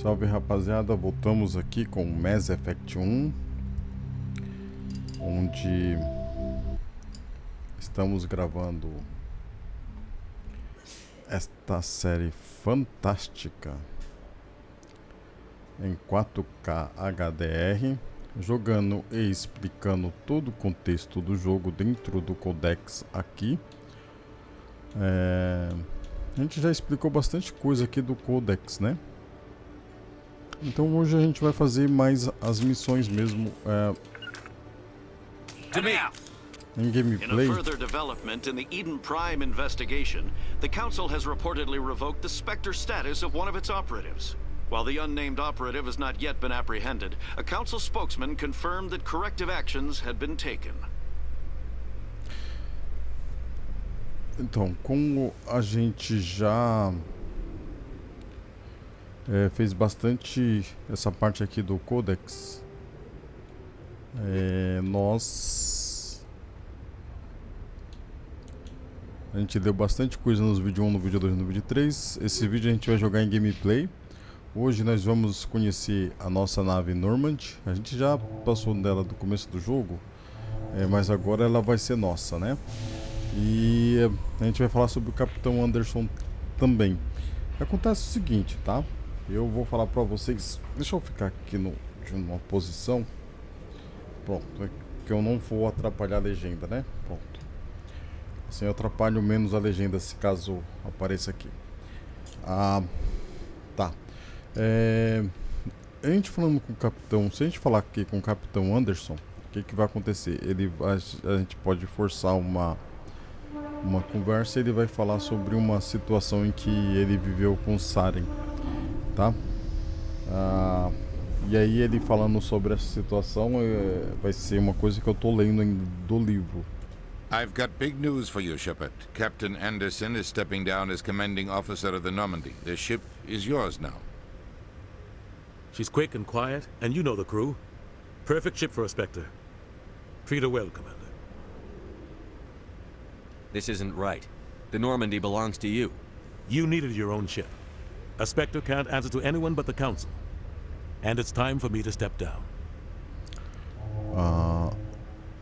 Salve rapaziada, voltamos aqui com Mass Effect 1, onde estamos gravando esta série fantástica em 4K HDR, jogando e explicando todo o contexto do jogo dentro do codex aqui. A gente já explicou bastante coisa aqui do codex, né? Então hoje a gente vai fazer mais as missões mesmo em gameplay. In a further development in the Eden Prime investigation, the Council has reportedly revoked the Spectre status of one of its operatives. While the unnamed operative has not yet been apprehended, a Council spokesman confirmed that corrective actions had been taken. Então, como a gente já fez bastante essa parte aqui do Codex, a gente deu bastante coisa nos vídeo 1, no vídeo 2 e no vídeo 3. Esse vídeo a gente vai jogar em gameplay. Hoje nós vamos conhecer a nossa nave Normand. A gente já passou dela do começo do jogo, mas agora ela vai ser nossa, né? E a gente vai falar sobre o Capitão Anderson também. Acontece o seguinte, tá? Eu vou falar pra vocês. Deixa eu ficar aqui de uma posição. Pronto, que eu não vou atrapalhar a legenda, né? Pronto. Assim eu atrapalho menos a legenda se caso apareça aqui. Tá. A gente falando com o Capitão. Se a gente falar aqui com o Capitão Anderson, o que vai acontecer? A gente pode forçar uma conversa. Ele vai falar sobre uma situação em que ele viveu com Saren, tá? E aí ele falando sobre essa situação vai ser uma coisa que eu tô lendo do livro. I've got big news for you, Shepard. Captain Anderson is stepping down as commanding officer of the Normandy. The ship is yours now. She's quick and quiet, and you know the crew. Perfect ship for a Spectre. Treat her well, Commander. This isn't right. The Normandy belongs to you. You needed your own ship. A Spectre can't answer to anyone but the Council. And it's time for me to step down.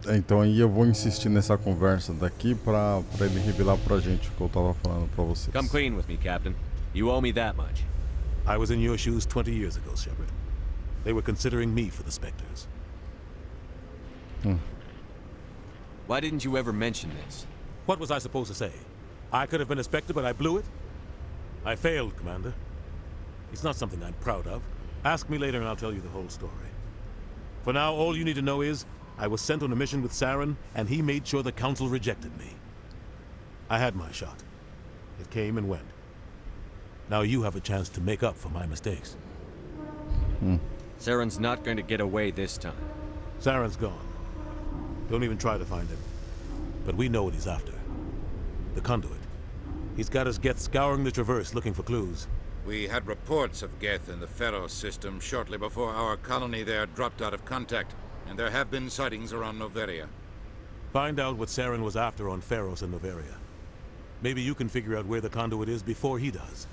Então aí eu vou insistir nessa conversa daqui pra ele revelar pra gente o que eu tava falando pra vocês. Come clean with me, Captain. You owe me that much. I was in your shoes 20 years ago, Shepard. They were considering me for the Spectres. Why didn't you ever mention this? What was I supposed to say? I could have been a Spectre, but I blew it? I failed, Commander. It's not something I'm proud of. Ask me later and I'll tell you the whole story. For now, all you need to know is I was sent on a mission with Saren, and he made sure the Council rejected me. I had my shot. It came and went. Now you have a chance to make up for my mistakes. Saren's not going to get away this time. Saren's gone. Don't even try to find him. But we know what he's after. The conduit. He's got us Geth scouring the Traverse looking for clues. We had reports of Geth in the Pharaoh system shortly before our colony there dropped out of contact, and there have been sightings around Noveria. Find out what Saren was after on Pharos and Noveria. Maybe you can figure out where the conduit is before he does.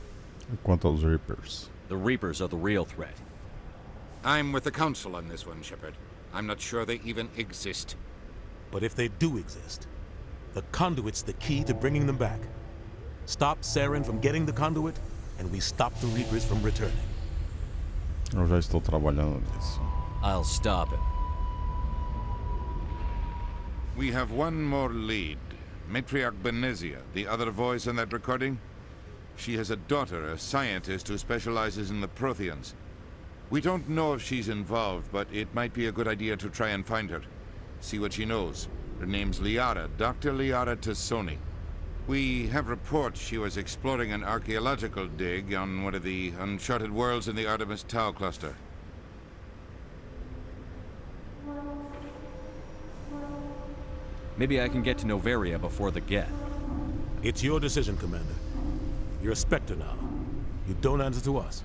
Quanto aos Reapers. The Reapers are the real threat. I'm with the Council on this one, Shepard. I'm not sure they even exist. But if they do exist, the conduit's the key to bringing them back. Stop Saren from getting the conduit, and we stop the Reapers from returning. Eu já estou trabalhando nisso. I'll stop him. We have one more lead. Matriarch Benezia, the other voice in that recording. She has a daughter, a scientist who specializes in the Protheans. We don't know if she's involved, but it might be a good idea to try and find her. See what she knows. Her name's Liara, Dr. Liara T'Soni. We have reports she was exploring an archaeological dig on one of the uncharted worlds in the Artemis Tau cluster. Maybe I can get to Noveria before the Geth. It's your decision, Commander. You're a Spectre now. You don't answer to us.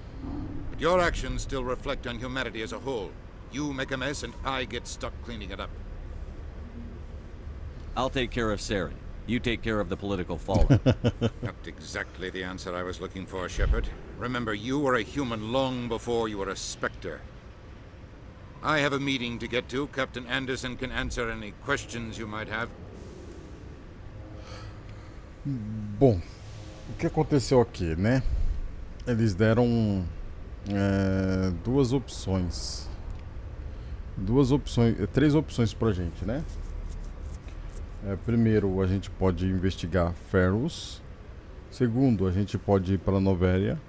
But your actions still reflect on humanity as a whole. You make a mess and I get stuck cleaning it up. I'll take care of Saren. You take care of the political fallout. Not exactly the answer I was looking for, Shepard. Remember, you were a human long before you were a Spectre. I have a meeting to get to. Captain Anderson can answer any questions you might have. Bom, o que aconteceu aqui, né? Eles deram três opções pra gente, né? Primeiro, a gente pode investigar Ferus. Segundo, a gente pode ir para Novéria.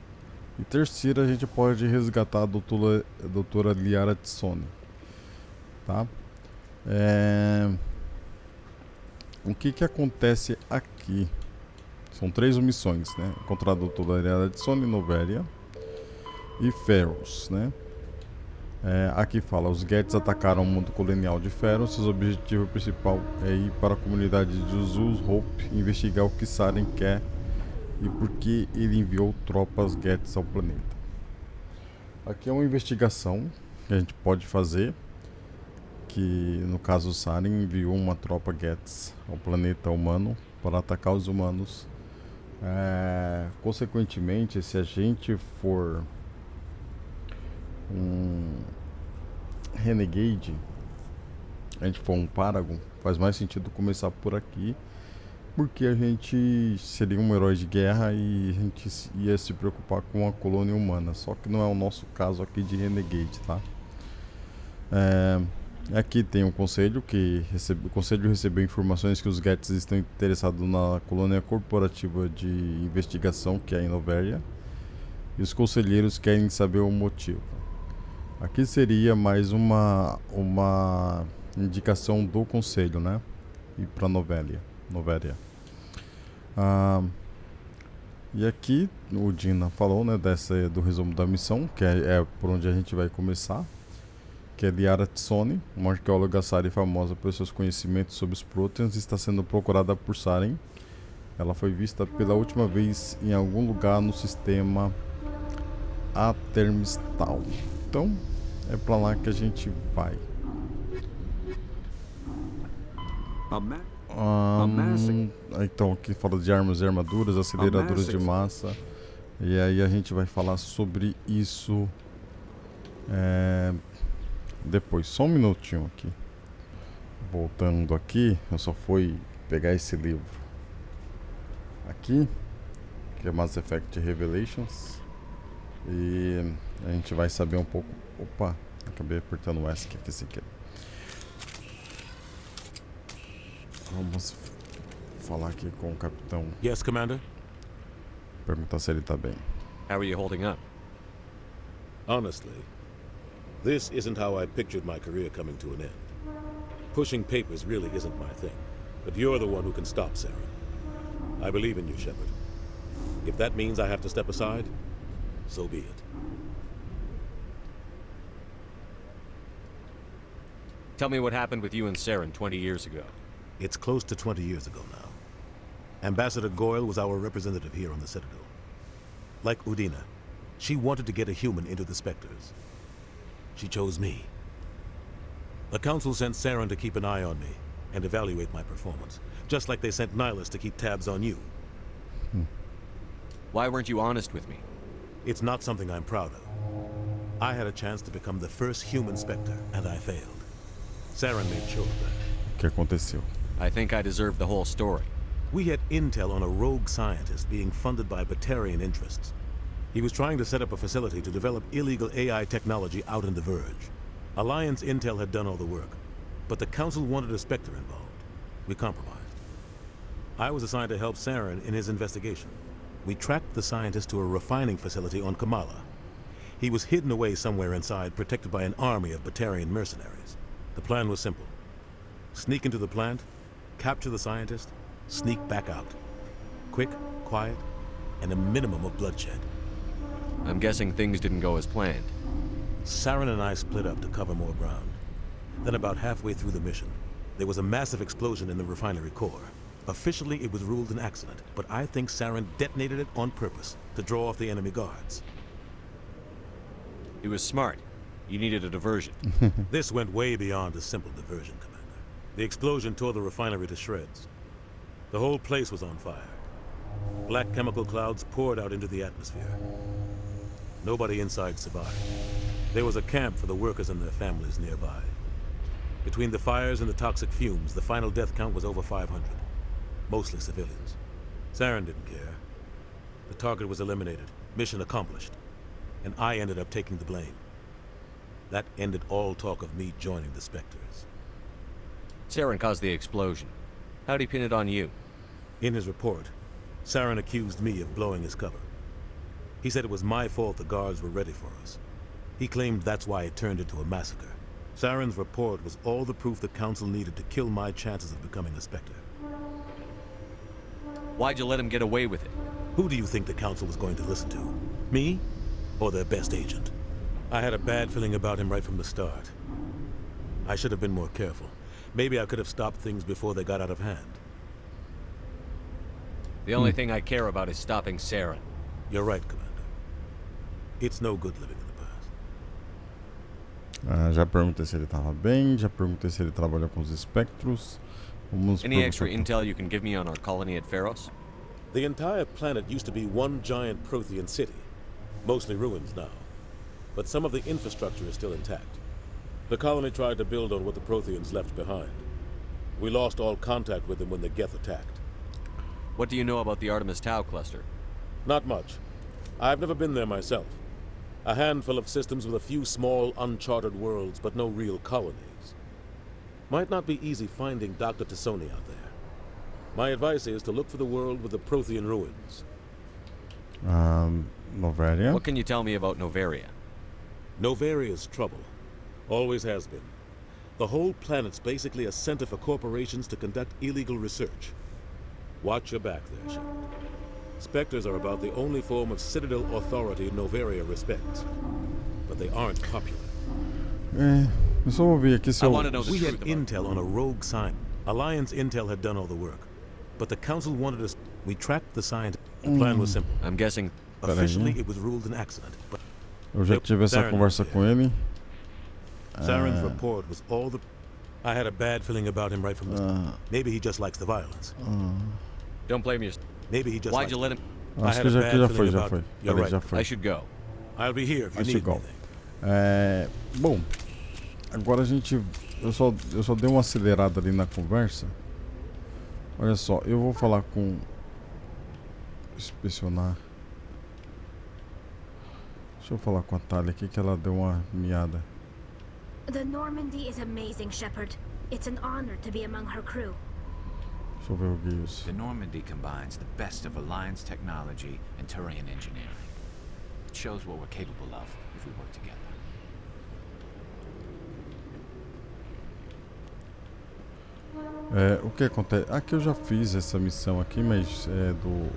E terceiro, a gente pode resgatar a doutora Liara T'Soni. Tá? O que acontece aqui? São três missões, né? Encontrar a doutora Liara T'Soni, Novéria e Ferus, né? Aqui fala, os Gets atacaram o mundo colonial de Ferus. Seu objetivo principal é ir para a comunidade de Zuz Hope e investigar o que Saren quer e por que ele enviou tropas Gets ao planeta. Aqui é uma investigação que a gente pode fazer, que no caso o Saren enviou uma tropa Gets ao planeta humano para atacar os humanos. Consequentemente, se a gente for um Renegade, a gente for um Paragon, faz mais sentido começar por aqui, porque a gente seria um herói de guerra e a gente ia se preocupar com a colônia humana, só que não é o nosso caso aqui de Renegade, tá? Aqui tem um conselho o conselho recebeu informações que os Gets estão interessados na colônia corporativa de investigação que é em Novéria, e os conselheiros querem saber o motivo. Aqui seria mais uma indicação do conselho, né? Ir para Novéria. E aqui o Dina falou, né, do resumo da missão, que é por onde a gente vai começar, que é Liara T'Soni, uma arqueóloga Asari famosa por seus conhecimentos sobre os próteons, está sendo procurada por Saren. Ela foi vista pela última vez em algum lugar no sistema Aventure-se. Então, é pra lá que a gente vai. Então aqui fala de armas e armaduras, aceleradores de massa. E aí a gente vai falar sobre isso depois. Só um minutinho aqui. Voltando aqui, eu só fui pegar esse livro aqui, que é Mass Effect Revelations. E a gente vai saber um pouco. Opa, acabei apertando o S aqui sem querer. Vamos falar aqui com o capitão. Yes, Commander? Perguntar se ele tá bem. How are you holding up? Honestly, this isn't how I pictured my career coming to an end. Pushing papers really isn't my thing, but you're the one who can stop Saren. I believe in you, Shepard. If that means I have to step aside, so be it. Tell me what happened with you and Saren 20 years ago. It's close to 20 years ago now. Ambassador Goyle was our representative here on the Citadel. Like Udina, she wanted to get a human into the Spectres. She chose me. The Council sent Saren to keep an eye on me and evaluate my performance, just like they sent Nihilus to keep tabs on you. Why weren't you honest with me? It's not something I'm proud of. I had a chance to become the first human Spectre, and I failed. Saren made sure of that. O que aconteceu? I think I deserve the whole story. We had intel on a rogue scientist being funded by Batarian interests. He was trying to set up a facility to develop illegal AI technology out in the Verge. Alliance intel had done all the work, but the Council wanted a Spectre involved. We compromised. I was assigned to help Saren in his investigation. We tracked the scientist to a refining facility on Kamala. He was hidden away somewhere inside, protected by an army of Batarian mercenaries. The plan was simple. Sneak into the plant, capture the scientist, sneak back out. Quick, quiet, and a minimum of bloodshed. I'm guessing things didn't go as planned. Saren and I split up to cover more ground. Then about halfway through the mission, there was a massive explosion in the refinery core. Officially, it was ruled an accident, but I think Saren detonated it on purpose to draw off the enemy guards. He was smart. You needed a diversion. This went way beyond a simple diversion, Commander. The explosion tore the refinery to shreds. The whole place was on fire. Black chemical clouds poured out into the atmosphere. Nobody inside survived. There was a camp for the workers and their families nearby. Between the fires and the toxic fumes, the final death count was over 500. Mostly civilians. Saren didn't care. The target was eliminated. Mission accomplished. And I ended up taking the blame. That ended all talk of me joining the Spectres. Saren caused the explosion. How'd he pin it on you? In his report, Saren accused me of blowing his cover. He said it was my fault the guards were ready for us. He claimed that's why it turned into a massacre. Saren's report was all the proof the Council needed to kill my chances of becoming a Spectre. Why'd you let him get away with it? Who do you think the Council was going to listen to? Me? Or their best agent? I had a bad feeling about him right from the start. I should have been more careful. Maybe I could have stopped things before they got out of hand. The only thing I care about is stopping Saren. You're right, Commander. It's no good living in the past. Já perguntei se ele tava bem, já perguntei se ele trabalhou com os espectros. Vamos Any extra intel you can give me on our colony at Pharos? The entire planet used to be one giant Prothean city. Mostly ruins now. But some of the infrastructure is still intact. The colony tried to build on what the Protheans left behind. We lost all contact with them when the Geth attacked. What do you know about the Artemis Tau cluster? Not much. I've never been there myself. A handful of systems with a few small, uncharted worlds, but no real colonies. Might not be easy finding Dr. T'Soni out there. My advice is to look for the world with the Prothean ruins. Novaria? What can you tell me about Novaria? Novaria's trouble. Always has been. The whole planet's basically a center for corporations to conduct illegal research. Watch your back there, Shepard. Spectres are about the only form of Citadel authority Novaria respects. But they aren't popular. Eu só vou ver aqui se I eu... want to know the We truth had about it. intel on a rogue sign. Alliance intel had done all the work. But the Council wanted us... We tracked the scientist. The plan was simple. I'm guessing Officially, it was ruled an accident. But Eu já tive essa Saren conversa was com ele. Saren's report was all the... I had a bad feeling about him right from the start. Maybe he just likes the violence. don't blame yourself. Maybe he just Why'd likes you let him? I Acho had que a já, bad já feeling foi, já about foi. it. You're Peraí, right. já foi. I should go. I'll be here if you I need should go. anything. Bom, agora a gente... Eu só dei uma acelerada ali na conversa. Olha só, eu vou falar com... Inspecionar. Deixa eu falar com a Thalia aqui que ela deu uma miada. The Normandy is amazing, Shepard. It's an honor to be among her crew. Deixa eu ver o Guios. The Normandy combines the best of Alliance technology and Turian engineering. It shows what we're capable of if we work together. O que acontece? Aqui eu já fiz essa missão aqui, mas é do...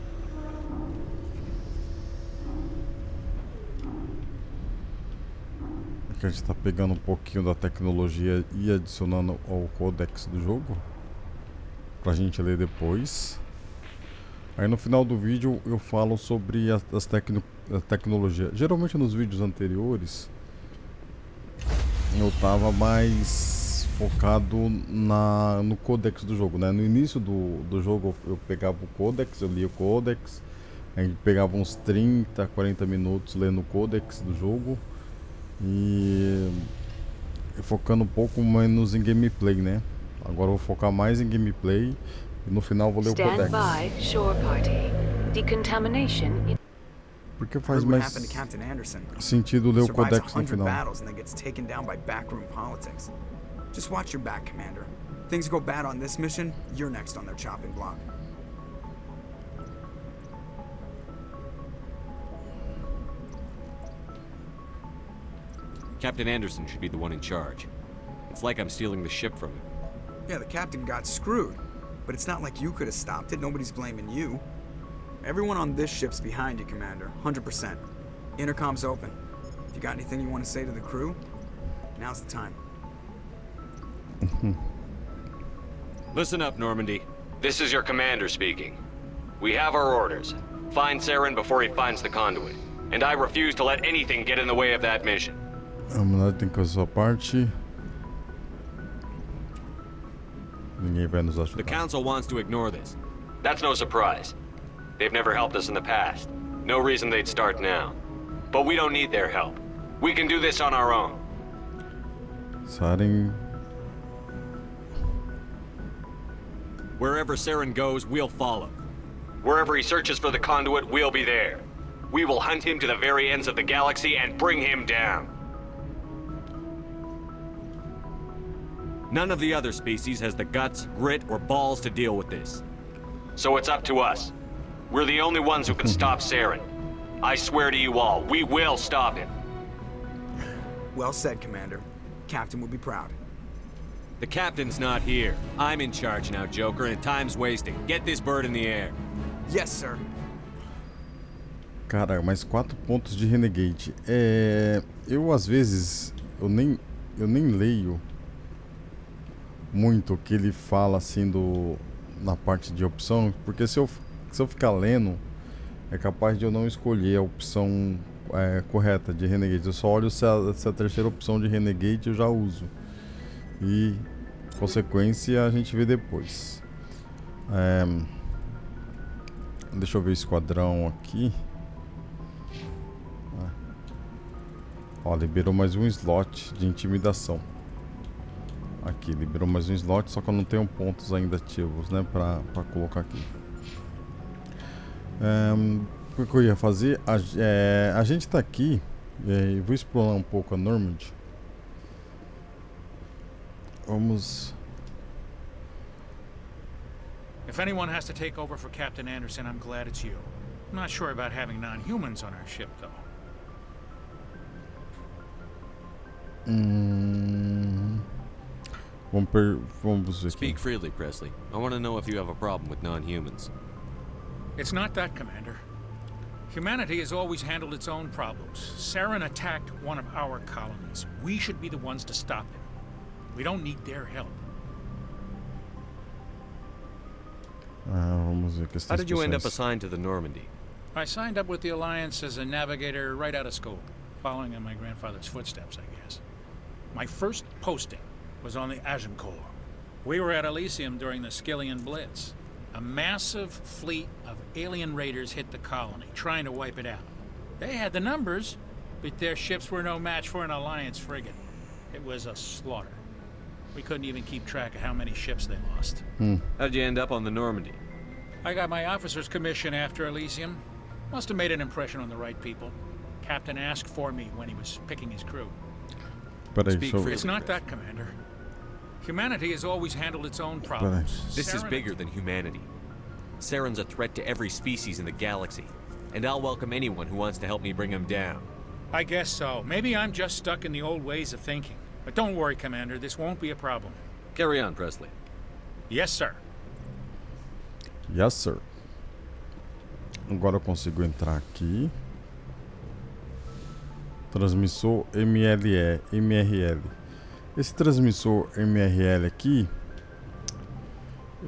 Aqui a gente tá pegando um pouquinho da tecnologia e adicionando ao codex do jogo. Pra gente ler depois. Aí no final do vídeo eu falo sobre a tecnologia. Geralmente nos vídeos anteriores eu tava mais focado no codex do jogo, né? No início do jogo eu pegava o codex, eu lia o codex, a gente pegava uns 30, 40 minutos lendo o codex do jogo e focando um pouco menos em gameplay, né? Agora eu vou focar mais em gameplay e no final vou ler o codex. Shore party. Decontamination. Porque faz Heard what mais happened to Captain Anderson. sentido ler o Survives codex no 100 final. battles and then gets taken down by backroom politics. Just watch your back, Commander. Things go bad on this mission, you're next on their chopping block. Captain Anderson should be the one in charge. It's like I'm stealing the ship from him. Yeah, the captain got screwed, but it's not like you could have stopped it. Nobody's blaming you. Everyone on this ship's behind you, Commander. 100%. Intercom's open. If you got anything you want to say to the crew, now's the time. Listen up, Normandy. This is your commander speaking. We have our orders. Find Saren before he finds the conduit. And I refuse to let anything get in the way of that mission. Vamos lá, tem que fazer a sua parte. Ninguém vai nos The ajudar. Council wants to ignore this. That's no surprise. They've never helped us in the past. No reason they'd start now. but we don't need their help. We can do this on our own. Saren. Wherever Saren goes, we'll follow. Wherever he searches for the conduit, we'll be there. We will hunt him to the very ends of the galaxy and bring him down. None of the other species has the guts, grit, or balls to deal with this. So it's up to us. We're the only ones who can stop Saren. I swear to you all, we will stop him. Well said, Commander. Captain would be proud. The captain's not here. I'm in charge now, Joker, and time's wasting. Get this bird in the air. Yes, sir. Cara, mais 4 pontos de Renegade. Eu às vezes eu nem leio muito o que ele fala assim na parte de opção, porque se eu ficar lendo, é capaz de eu não escolher a opção correta de Renegade. Eu só olho se a terceira opção de Renegade eu já uso. E consequência a gente vê depois. Deixa eu ver o esquadrão aqui. Ó, liberou mais um slot de intimidação. Aqui, liberou mais um slot, só que eu não tenho pontos ainda ativos, né, pra colocar aqui. O que eu ia fazer? A gente tá aqui, vou explorar um pouco a Normandy. Vamos... If anyone has to take over for Captain Anderson, I'm glad it's you. I'm not sure about having non-humans on our ship, though. Vamos ver aqui. Speak freely, Presley. I want to know if you have a problem with non-humans. It's not that, Commander. Humanity has always handled its own problems. Saren attacked one of our colonies. We should be the ones to stop him. We don't need their help. Vamos ver questões. How did you end up assigned to the Normandy? I signed up with the Alliance as a navigator right out of school, following in my grandfather's footsteps, I guess. My first posting was on the Agincourt. We were at Elysium during the Skillian Blitz. A massive fleet of alien raiders hit the colony, trying to wipe it out. They had the numbers, but their ships were no match for an Alliance frigate. It was a slaughter. We couldn't even keep track of how many ships they lost. How'd you end up on the Normandy? I got my officer's commission after Elysium. Must have made an impression on the right people. Captain asked for me when he was picking his crew. It's not that, Commander. Humanity has always handled its own problems. This is bigger than humanity. Saren's a threat to every species in the galaxy, and I'll welcome anyone who wants to help me bring him down. I guess so. Maybe I'm just stuck in the old ways of thinking. But don't worry, Commander, this won't be a problem. Carry on, Presley. Yes, sir. Yes, sir. Agora eu consigo entrar aqui. Transmissor MRL. Esse transmissor MRL aqui,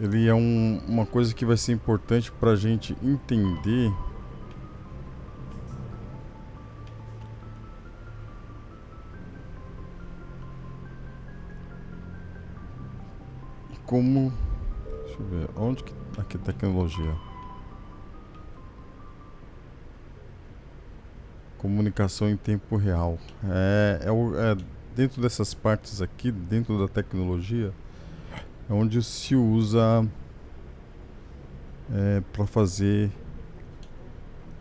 ele é uma coisa que vai ser importante para a gente entender como... Deixa eu ver, onde que... Aqui, tecnologia. Comunicação em tempo real. Dentro dessas partes aqui, dentro da tecnologia, é onde se usa para fazer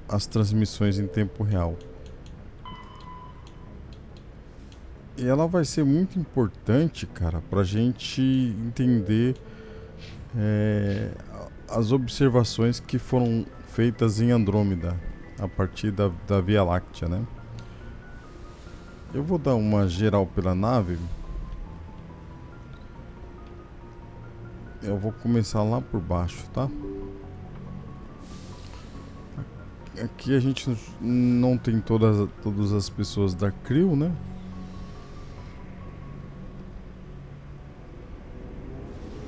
as transmissões em tempo real. E ela vai ser muito importante, cara, para a gente entender as observações que foram feitas em Andrômeda, a partir da Via Láctea, né? Eu vou dar uma geral pela nave. Eu vou começar lá por baixo, tá? Aqui a gente não tem todas as pessoas da crew, né?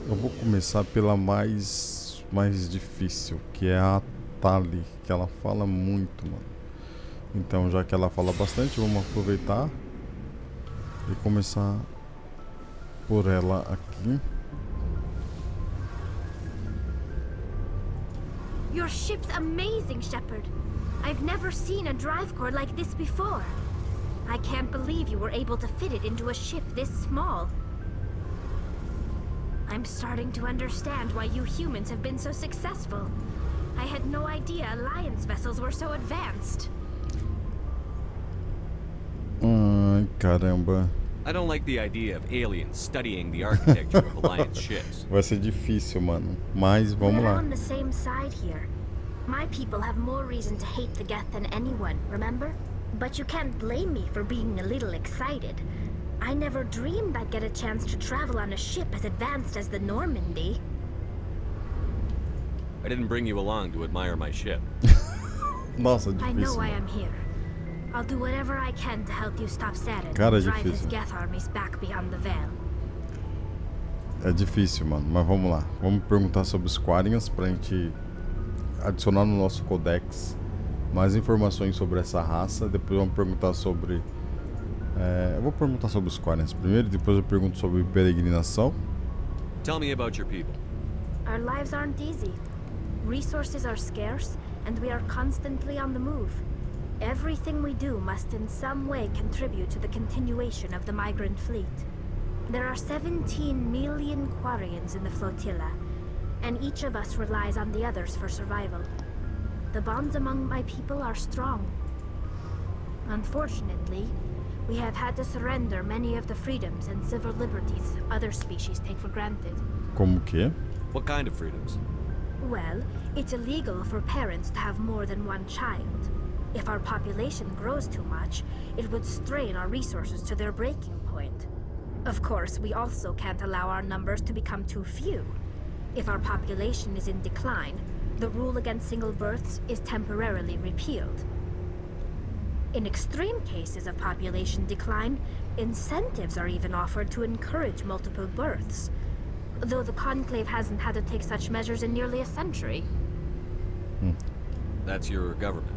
Eu vou começar pela mais difícil, que é a Tali, que ela fala muito, mano. Então, já que ela fala bastante, vamos aproveitar e começar por ela aqui. Your ship's amazing, Shepard. I've never seen a drive core like this before. I can't believe you were able to fit it into a ship this small. I'm starting to understand why you humans have been so successful. I had no idea Alliance vessels were so advanced. Ai, caramba. I don't like the idea of aliens studying the architecture of Alliance ships. Vai ser difícil, mano. Mas vamos We're lá. on the same side here. My people have more reason to hate the Geth than anyone, remember? But you can't blame me for being a little excited. I never dreamed I'd get a chance to travel on a ship as advanced as the Normandy. I didn't bring you along to admire my ship. Nossa, I know difícil. why Mano. I'm here. I'll do whatever I can to help you stop Saren Cara, and drive his difícil. Geth armies back beyond the veil. É difícil, mano. Mas vamos lá. Vamos perguntar sobre os Quarians pra gente adicionar no nosso codex mais informações sobre essa raça. Depois vamos perguntar sobre... eu vou perguntar sobre os Quarians primeiro, depois eu pergunto sobre peregrinação. Tell me about your people. Our lives aren't easy. Resources are scarce, and we are constantly on the move. Everything we do must in some way contribute to the continuation of the migrant fleet. There are 17 million Quarians in the flotilla, and each of us relies on the others for survival. The bonds among my people are strong. Unfortunately, we have had to surrender many of the freedoms and civil liberties other species take for granted. Como que? What kind of freedoms? Well, it's illegal for parents to have more than one child. If our population grows too much, it would strain our resources to their breaking point. Of course, we also can't allow our numbers to become too few. If our population is in decline, the rule against single births is temporarily repealed. In extreme cases of population decline, incentives are even offered to encourage multiple births, though the Conclave hasn't had to take such measures in nearly a century. That's your government.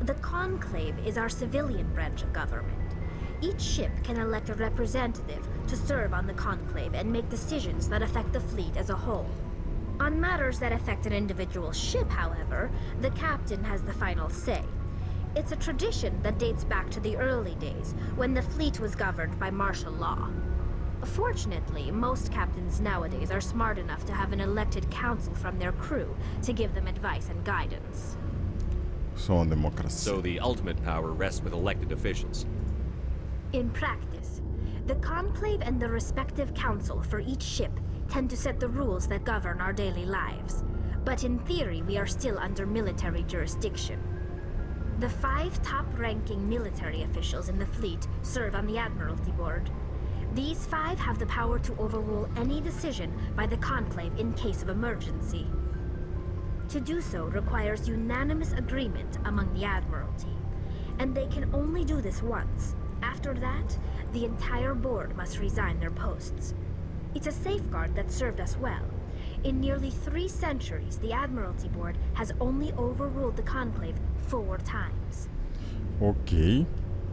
The Conclave is our civilian branch of government. Each ship can elect a representative to serve on the Conclave and make decisions that affect the fleet as a whole. On matters that affect an individual ship, however, the captain has the final say. It's a tradition that dates back to the early days, when the fleet was governed by martial law. Fortunately, most captains nowadays are smart enough to have an elected council from their crew to give them advice and guidance. Sou uma democracia. So the ultimate power rests with elected officials. In practice, the Conclave and the respective council for each ship tend to set the rules that govern our daily lives. But in theory, we are still under military jurisdiction. The 5 top-ranking military officials in the fleet serve on the Admiralty Board. These 5 have the power to overrule any decision by the Conclave in case of emergency. To do so requires unanimous agreement among the Admiralty, and they can only do this once. After that, the entire board must resign their posts. It's a safeguard that served us well. In nearly 3 centuries, the Admiralty Board has only overruled the Conclave 4 times. Ok.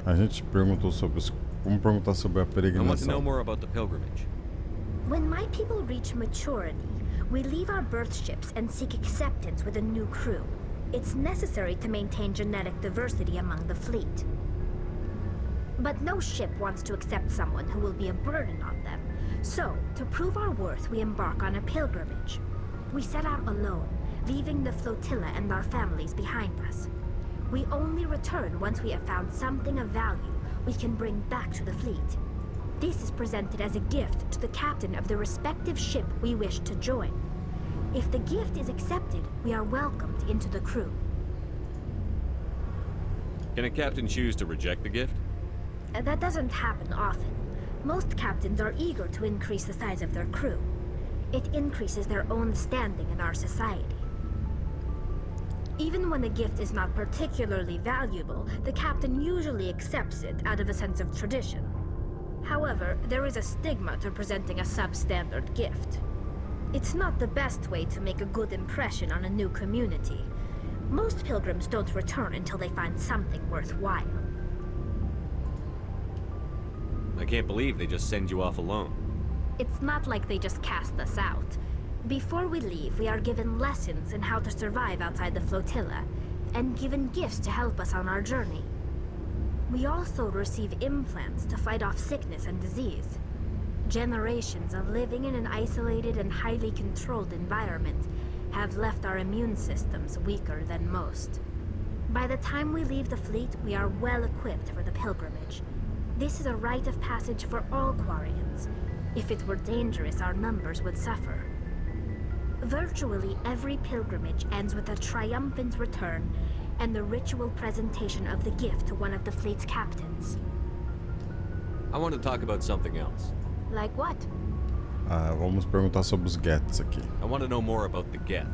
A gente perguntou sobre os... Vamos perguntar sobre a I want to know peregrinação. more about the pilgrimage. When my people reach maturity, we leave our birth ships and seek acceptance with a new crew. It's necessary to maintain genetic diversity among the fleet. But no ship wants to accept someone who will be a burden on them. So, to prove our worth, we embark on a pilgrimage. We set out alone, leaving the flotilla and our families behind us. We only return once we have found something of value we can bring back to the fleet. This is presented as a gift to the captain of the respective ship we wish to join. If the gift is accepted, we are welcomed into the crew. Can a captain choose to reject the gift? That doesn't happen often. Most captains are eager to increase the size of their crew. It increases their own standing in our society. Even when a gift is not particularly valuable, the captain usually accepts it out of a sense of tradition. However, there is a stigma to presenting a substandard gift. It's not the best way to make a good impression on a new community. Most pilgrims don't return until they find something worthwhile. I can't believe they just send you off alone. It's not like they just cast us out. Before we leave, we are given lessons in how to survive outside the flotilla. and given gifts to help us on our journey. We also receive implants to fight off sickness and disease. Generations of living in an isolated and highly controlled environment have left our immune systems weaker than most. By the time we leave the fleet, we are well equipped for the pilgrimage. This is a rite of passage for all Quarians. If it were dangerous, our numbers would suffer. Virtually every pilgrimage ends with a triumphant return and the ritual presentation of the gift to one of the fleet's captains. I want to talk about something else. Like what? Vamos perguntar sobre os Geths aqui. I want to know more about the Geth.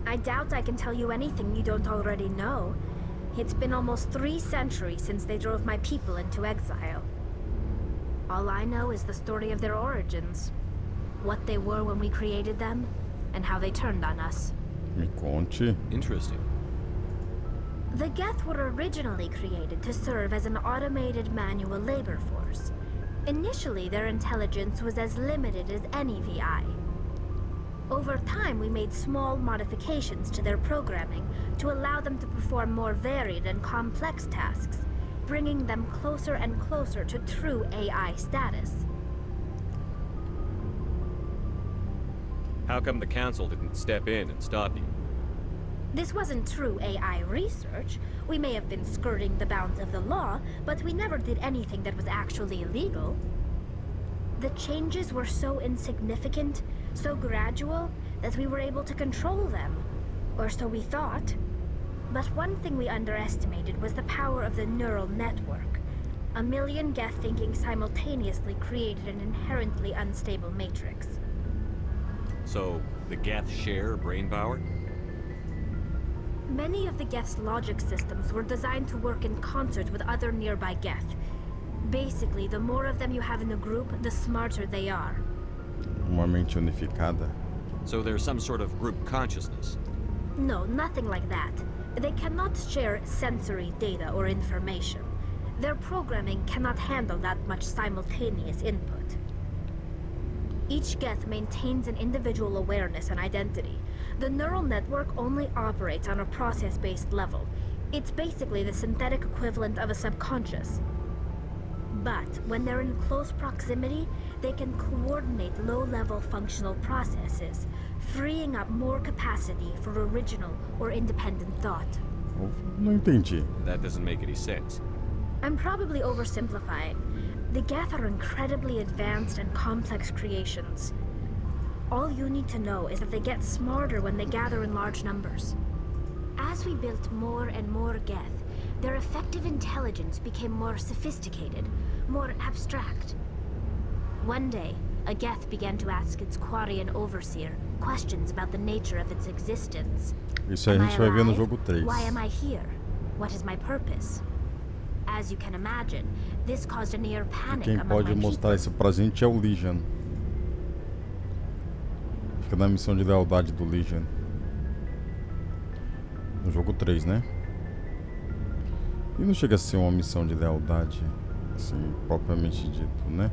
I doubt I can tell you anything you don't already know. It's been almost 3 centuries since they drove my people into exile. All I know is the story of their origins. What they were when we created them, and how they turned on us. Me conte. Interesting. The Geth were originally created to serve as an automated manual labor force. Initially, their intelligence was as limited as any VI. Over time, we made small modifications to their programming to allow them to perform more varied and complex tasks, bringing them closer and closer to true AI status. How come the Council didn't step in and stop you? This wasn't true AI research. We may have been skirting the bounds of the law, but we never did anything that was actually illegal. The changes were so insignificant, so gradual, that we were able to control them. Or so we thought. But one thing we underestimated was the power of the neural network. A million Geth thinking simultaneously created an inherently unstable matrix. So, the Geth share brain power? Many of the Geth's logic systems were designed to work in concert with other nearby Geth. Basically, the more of them you have in a group, the smarter they are. Uma mente unificada. So there's some sort of group consciousness? No, nothing like that. They cannot share sensory data or information. Their programming cannot handle that much simultaneous input. Each Geth maintains an individual awareness and identity. The neural network only operates on a process-based level. It's basically the synthetic equivalent of a subconscious. But when they're in close proximity, they can coordinate low-level functional processes, freeing up more capacity for original or independent thought. Não entendi. That doesn't make any sense. I'm probably oversimplifying. The Geth are incredibly advanced and complex creations. All you need to know is that they get smarter when they gather in large numbers. As we built more and more Geth, their effective intelligence became more sophisticated, more abstract. One day, a Geth began to ask its Quarian overseer questions about the nature of its existence. Isso aí a gente vai ver no jogo 3. Why am I here? What is my purpose? As you can imagine, this caused a near panic Quem among pode my mostrar people. isso pra gente é o Legion. Fica na missão de lealdade do Legion. No jogo 3, né? E não chega a ser uma missão de lealdade, assim, propriamente dito, né?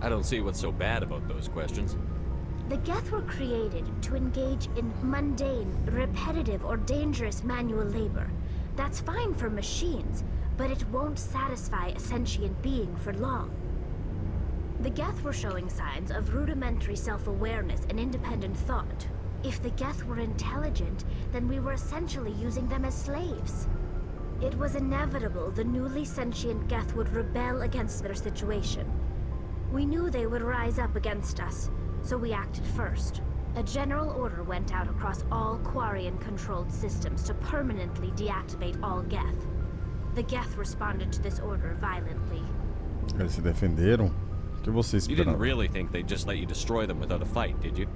I don't see what's so bad about those questions. The Geth were created to engage in mundane, repetitive, or dangerous manual labor. That's fine for machines, but it won't satisfy a sentient being for long. The Geth were showing signs of rudimentary self-awareness and independent thought. If the Geth were intelligent, then we were essentially using them as slaves. It was inevitable the newly sentient Geth would rebel against their situation. We knew they would rise up against us, so we acted first. A general order went out across all Quarian-controlled systems to permanently deactivate all Geth. The Geth responded to this order violently. Eles se defenderam? O que você You didn't esperava? really think they'd just let you destroy them without a fight, did you?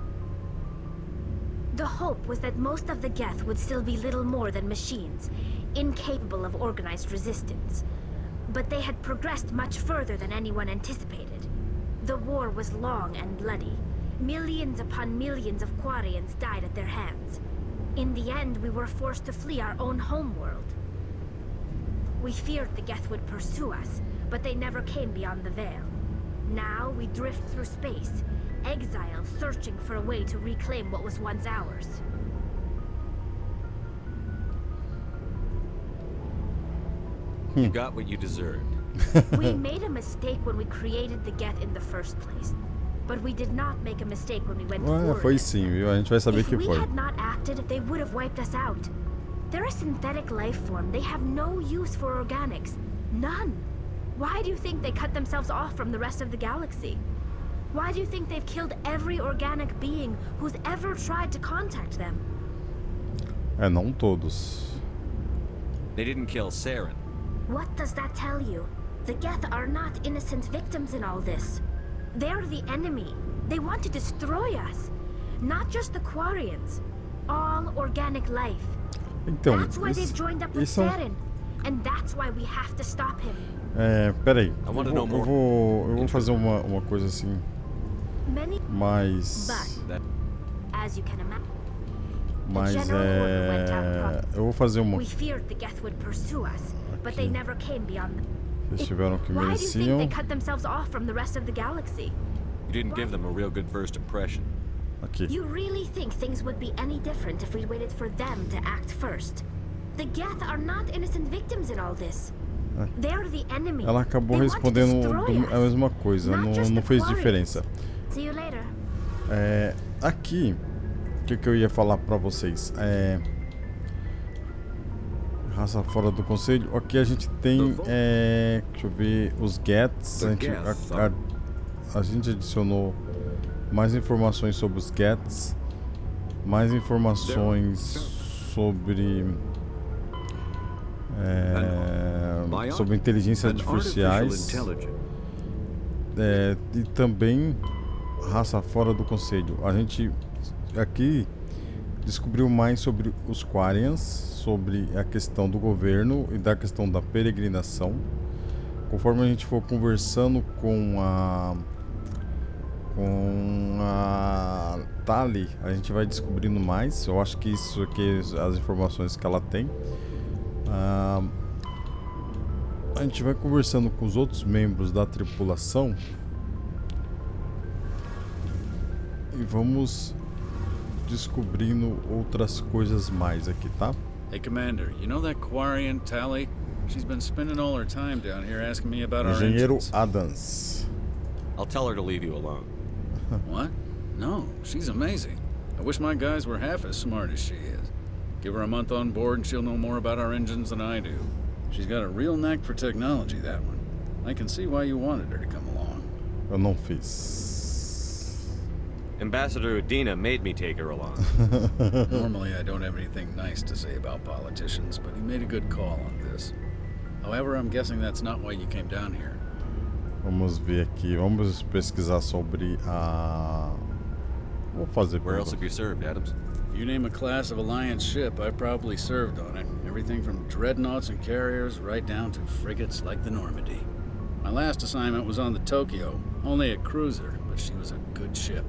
The hope was that most of the Geth would still be little more than machines, incapable of organized resistance. But they had progressed much further than anyone anticipated. The war was long and bloody. Millions upon millions of Quarians died at their hands. In the end, we were forced to flee our own homeworld. We feared the Geth would pursue us, but they never came beyond the Veil. Now we drift through space, exiles searching for a way to reclaim what was once ours. You got what you deserved. We made a mistake when we created the Geth in the first place. But we did not make a mistake when we went forward. Foi sim, viu? A gente vai saber que If we foi. had not acted, they would have wiped us out. They're a synthetic life form. They have no use for organics. None. Why do you think they cut themselves off from the rest of the galaxy? Why do you think they've killed every organic being who's ever tried to contact them? Não todos. They didn't kill Saren. What does that tell you? The Geth are not innocent victims in all this. They're the enemy. They want to destroy us. Not just the Quarians. All organic life. Então, That's why they've joined up with Saren. And that's why we have to stop him. Peraí. I want to know more. Eu vou fazer uma coisa assim. Mas. But, as you can imagine, Mas eu vou fazer uma. We feared the Geth would pursue us, but they never came beyond them. Eles tiveram que Why do you think mereciam. they cut themselves off from the rest of the galaxy? You didn't give them a real good first impression. Aqui. You really think things would be any different if we waited for them to act first? The Geth are not innocent victims in all this. They're the enemy. Ela acabou respondendo a mesma coisa, não fez diferença. See you later. Aqui, o que eu ia falar pra vocês? Raça fora do conselho. Aqui a gente tem, deixa eu ver, os Geths. A gente adicionou mais informações sobre os Geths, mais informações sobre sobre inteligências artificiais, e também raça fora do conselho. A gente aqui descobriu mais sobre os Quarians, sobre a questão do governo e da questão da peregrinação. Conforme a gente for conversando com a Tali, a gente vai descobrindo mais. Eu acho que isso aqui, as informações que ela tem. A gente vai conversando com os outros membros da tripulação e vamos descobrindo outras coisas mais aqui, tá? Hey, Commander, you know that Quarian Tali? She's been spending all her time down here asking me about our Engenheiro engines. Adams. I'll tell her to leave you alone. What? No, she's amazing. I wish my guys were half as smart as she is. Give her a month on board and she'll know more about our engines than I do. She's got a real knack for technology, that one. I can see why you wanted her to come along. Eu não fiz. Ambassador Udina made me take her along. Normally I don't have anything nice to say about politicians, but he made a good call on this. However, I'm guessing that's not why you came down here. Vamos ver aqui, vamos pesquisar sobre a... Vou fazer Where else have you served, Adams? If you name a class of Alliance ship, I've probably served on it. Everything from dreadnoughts and carriers right down to frigates like the Normandy. My last assignment was on the Tokyo, only a cruiser, but she was a good ship.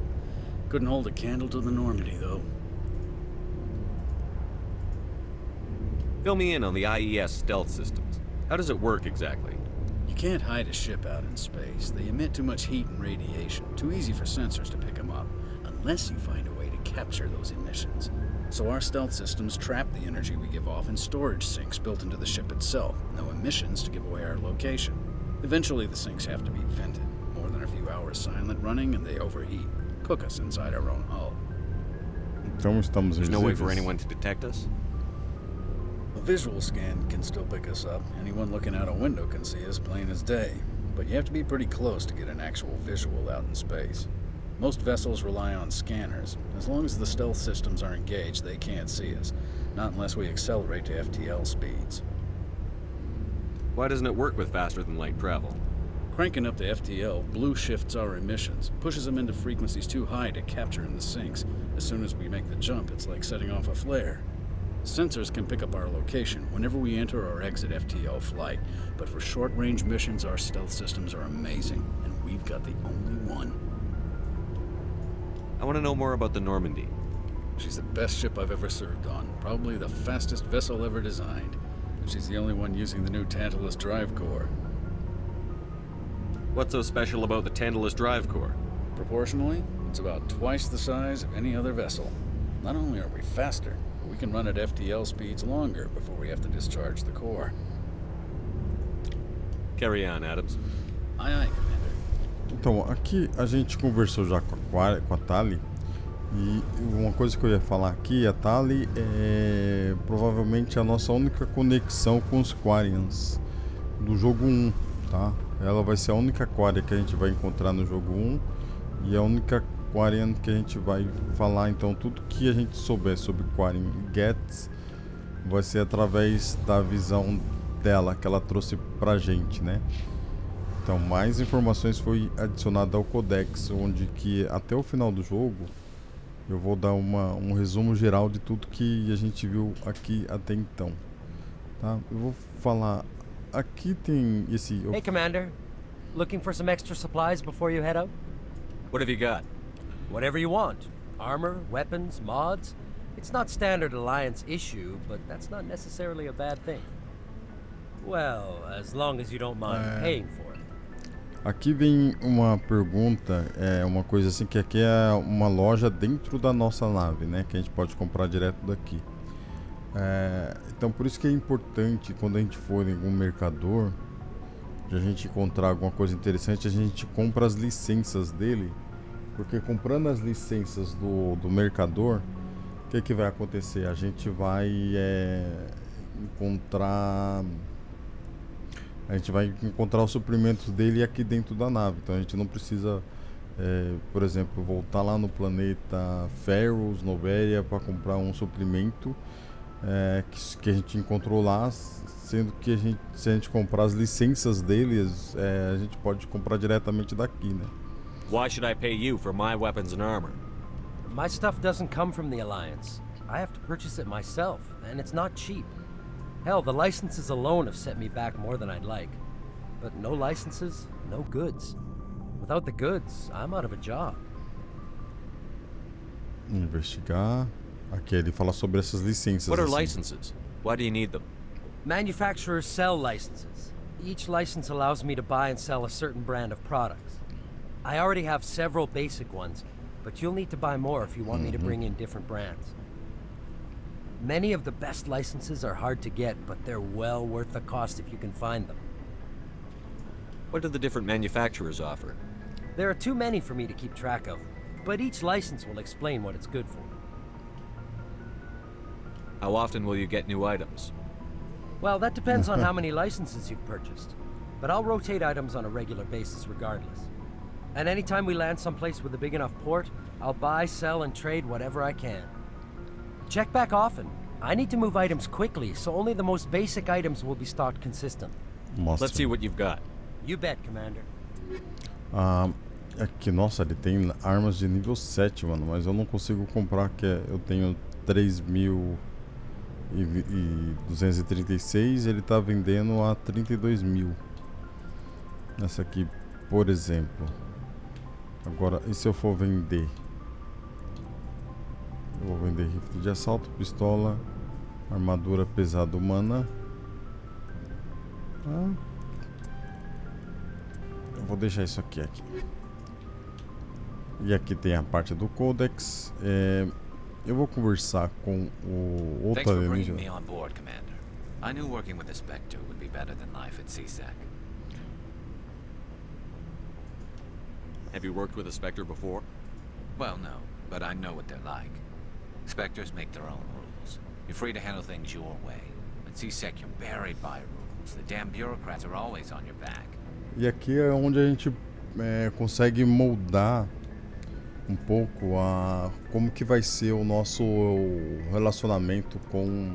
Couldn't hold a candle to the Normandy, though. Fill me in on the IES stealth systems. How does it work exactly? You can't hide a ship out in space. They emit too much heat and radiation. Too easy for sensors to pick them up, unless you find a way to capture those emissions. So our stealth systems trap the energy we give off in storage sinks built into the ship itself. No emissions to give away our location. Eventually the sinks have to be vented. More than a few hours silent running and they overheat. Cook us inside our own hull. Então estamos There's no way for invisíveis. anyone to detect us? A visual scan can still pick us up. Anyone looking out a window can see us plain as day. But you have to be pretty close to get an actual visual out in space. Most vessels rely on scanners. As long as the stealth systems are engaged, they can't see us. Not unless we accelerate to FTL speeds. Why doesn't it work with faster than light travel? Cranking up to FTL blue shifts our emissions, pushes them into frequencies too high to capture in the sinks. As soon as we make the jump, it's like setting off a flare. Sensors can pick up our location whenever we enter or exit FTL flight, but for short-range missions, our stealth systems are amazing, and we've got the only one. I want to know more about the Normandy. She's the best ship I've ever served on, probably the fastest vessel ever designed. And she's the only one using the new Tantalus drive core. What's so special about the Tantalus drive core? Proportionally, it's about twice the size of any other vessel. Not only are we faster, but we can run at FTL speeds longer before we have to discharge the core. Carry on, Adams. Aye, aye, Commander. Então, aqui a gente conversou já com a Tali. E uma coisa que eu ia falar aqui, a Tali é provavelmente a nossa única conexão com os Quarians do jogo 1, tá? Ela vai ser a única Quaria que a gente vai encontrar no jogo 1 e a única Quarian que a gente vai falar, então tudo que a gente souber sobre Quarian e Gets vai ser através da visão dela, que ela trouxe pra gente, né? Então, mais informações foi adicionada ao Codex, onde que até o final do jogo eu vou dar um resumo geral de tudo que a gente viu aqui até então, tá? Eu vou falar, aqui tem esse... Hey, Commander. Looking for some extra supplies before you head out? What have you got? Whatever you want. Armor, weapons, mods. It's not standard Alliance issue, but that's not necessarily a bad thing. Well, as long as you don't mind paying for it. Aqui vem uma pergunta, uma coisa assim, que aqui é uma loja dentro da nossa nave, né? Que a gente pode comprar direto daqui. Então por isso que é importante, quando a gente for em algum mercador, de a gente encontrar alguma coisa interessante, a gente compra as licenças dele. Porque comprando as licenças do mercador, o que vai acontecer? A gente vai encontrar os suprimentos dele aqui dentro da nave. Então a gente não precisa, por exemplo, voltar lá no planeta Ferros, Noveria, para comprar um suprimento que a gente encontrou lá, sendo que se a gente comprar as licenças deles, a gente pode comprar diretamente daqui, né? Why should I pay you for my weapons and armor? My stuff doesn't come from the Alliance. I have to purchase it myself, and it's not cheap. Hell, the licenses alone have set me back more than I'd like. But no licenses, no goods. Without the goods, I'm out of a job. Investigar. Aqui ele fala sobre essas licenças. What are assim. licenses? Why do you need them? Manufacturers sell licenses. Each license allows me to buy and sell a certain brand of products. I already have several basic ones, but you'll need to buy more if you want me to bring in different brands. Many of the best licenses are hard to get, but they're well worth the cost if you can find them. What do the different manufacturers offer? There are too many for me to keep track of, but each license will explain what it's good for. How often will you get new items? Well, that depends on how many licenses you've purchased, but I'll rotate items on a regular basis regardless. And anytime we land someplace with a big enough port, I'll buy, sell, and trade whatever I can. Check back often. I need to move items quickly, so only the most basic items will be stocked consistently. Let's see what you've got. You bet, Commander. Aqui, nossa, ele tem armas de nível 7, mano, mas eu não consigo comprar, que eu tenho 3.236, ele tá vendendo a 32.000. Essa aqui, por exemplo. Agora, e se eu for vender? Eu vou vender rifle de assalto, pistola, armadura pesada humana. Eu vou deixar isso aqui. E aqui tem a parte do Codex. Eu vou conversar com o outro Thanks for bringing alienígena. me on board, Commander. I knew working with the Spectre would be better than life at CSEC. Have you worked with a Spectre before? Well, no, but I know what they're like. Spectres make their own rules. You're free to handle things your way. At CSEC, you're buried by rules. The damn bureaucrats are always on your back. E aqui é onde a gente consegue moldar um pouco como que vai ser o nosso relacionamento com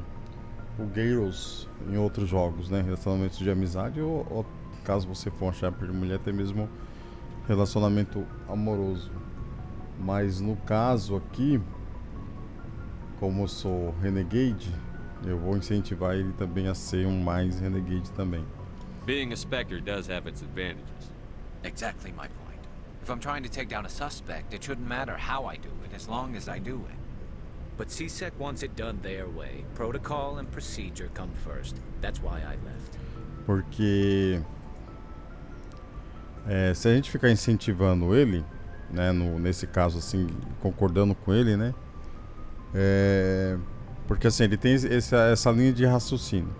o Gyros em outros jogos, né? Relacionamentos de amizade ou caso você for uma Shepard mulher, até mesmo relacionamento amoroso. Mas no caso aqui, como eu sou Renegade, eu vou incentivar ele também a ser um mais Renegade também. Being a Spectre does have its advantages. Exactly my point. If I'm trying to take down a suspect, it shouldn't matter how I do it, as long as I do it. But CSEC wants it done their way. Protocol and procedure come first. That's why I left. Porque Se a gente ficar incentivando ele, né, nesse caso assim, concordando com ele, né, porque assim, ele tem essa linha de raciocínio.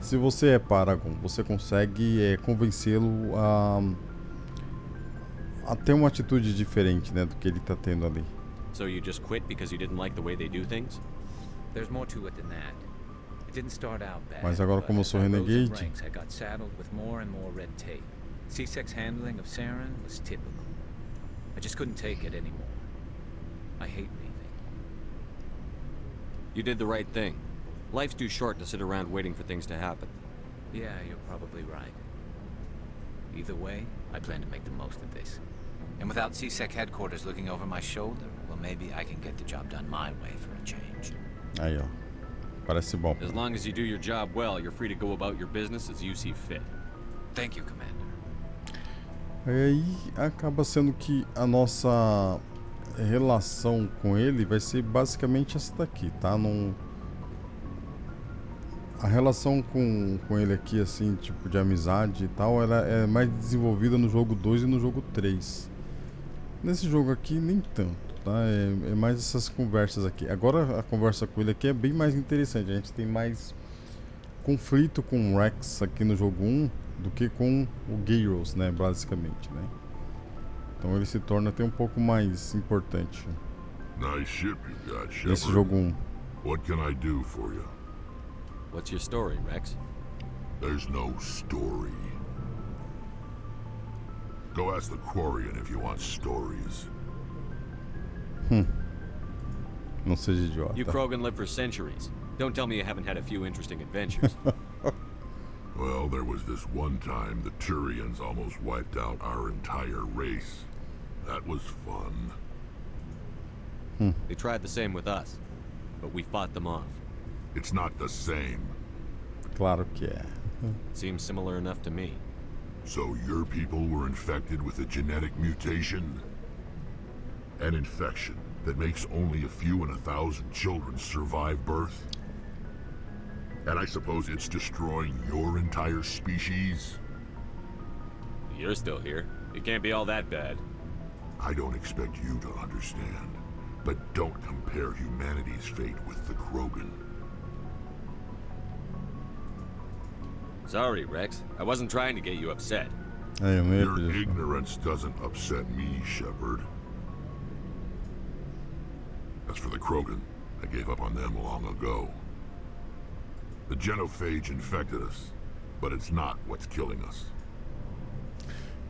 Se você é Paragon, você consegue convencê-lo a ter uma atitude diferente, né, do que ele tá tendo ali. So you just quit because you didn't like the way they do things? There's more to it than that. It didn't start out bad. Mas agora, como eu sou Renegade, I got saddled with more and more red tape. C-Sec's handling of Saren was typical. I just couldn't take it anymore. I hate leaving. You did the right thing. Life's too short to sit around waiting for things to happen. Yeah, you're probably right. Either way, I plan to make the most of this. And without C-Sec headquarters looking over my shoulder, well, maybe I can get the job done my way for a change. Aí, ó. Parece bom. As long as you do your job well, you're free to go about your business as you see fit. Thank you, Commander. Aí acaba sendo que a nossa relação com ele vai ser basicamente essa daqui, tá? A relação com ele aqui, assim, tipo de amizade e tal, ela é mais desenvolvida no jogo 2 e no jogo 3. Nesse jogo aqui, nem tanto, tá? É mais essas conversas aqui. Agora a conversa com ele aqui é bem mais interessante. A gente tem mais conflito com o Rex aqui no jogo 1 do que com o Gyros, né? Basicamente, né? Então ele se torna até um pouco mais importante. Nice ship you got, Shepard. Nesse jogo 1. What can I do for you? What's your story, Rex? There's no story. Go ask the Quarian if you want stories. Não seja idiota. You Krogan live for centuries. Don't tell me you haven't had a few interesting adventures. Well, there was this one time the Turians almost wiped out our entire race. That was fun. They tried the same with us, but we fought them off. It's not the same. Claro que é. Seems similar enough to me. So your people were infected with a genetic mutation? An infection that makes only a few in 1,000 children survive birth? And I suppose it's destroying your entire species? You're still here. It can't be all that bad. I don't expect you to understand, but don't compare humanity's fate with the Krogan. Sorry, Rex. I wasn't trying to get you upset. Your ignorance doesn't upset me, Shepard. As for the Krogan, I gave up on them long ago. The genophage infected us, but it's not what's killing us.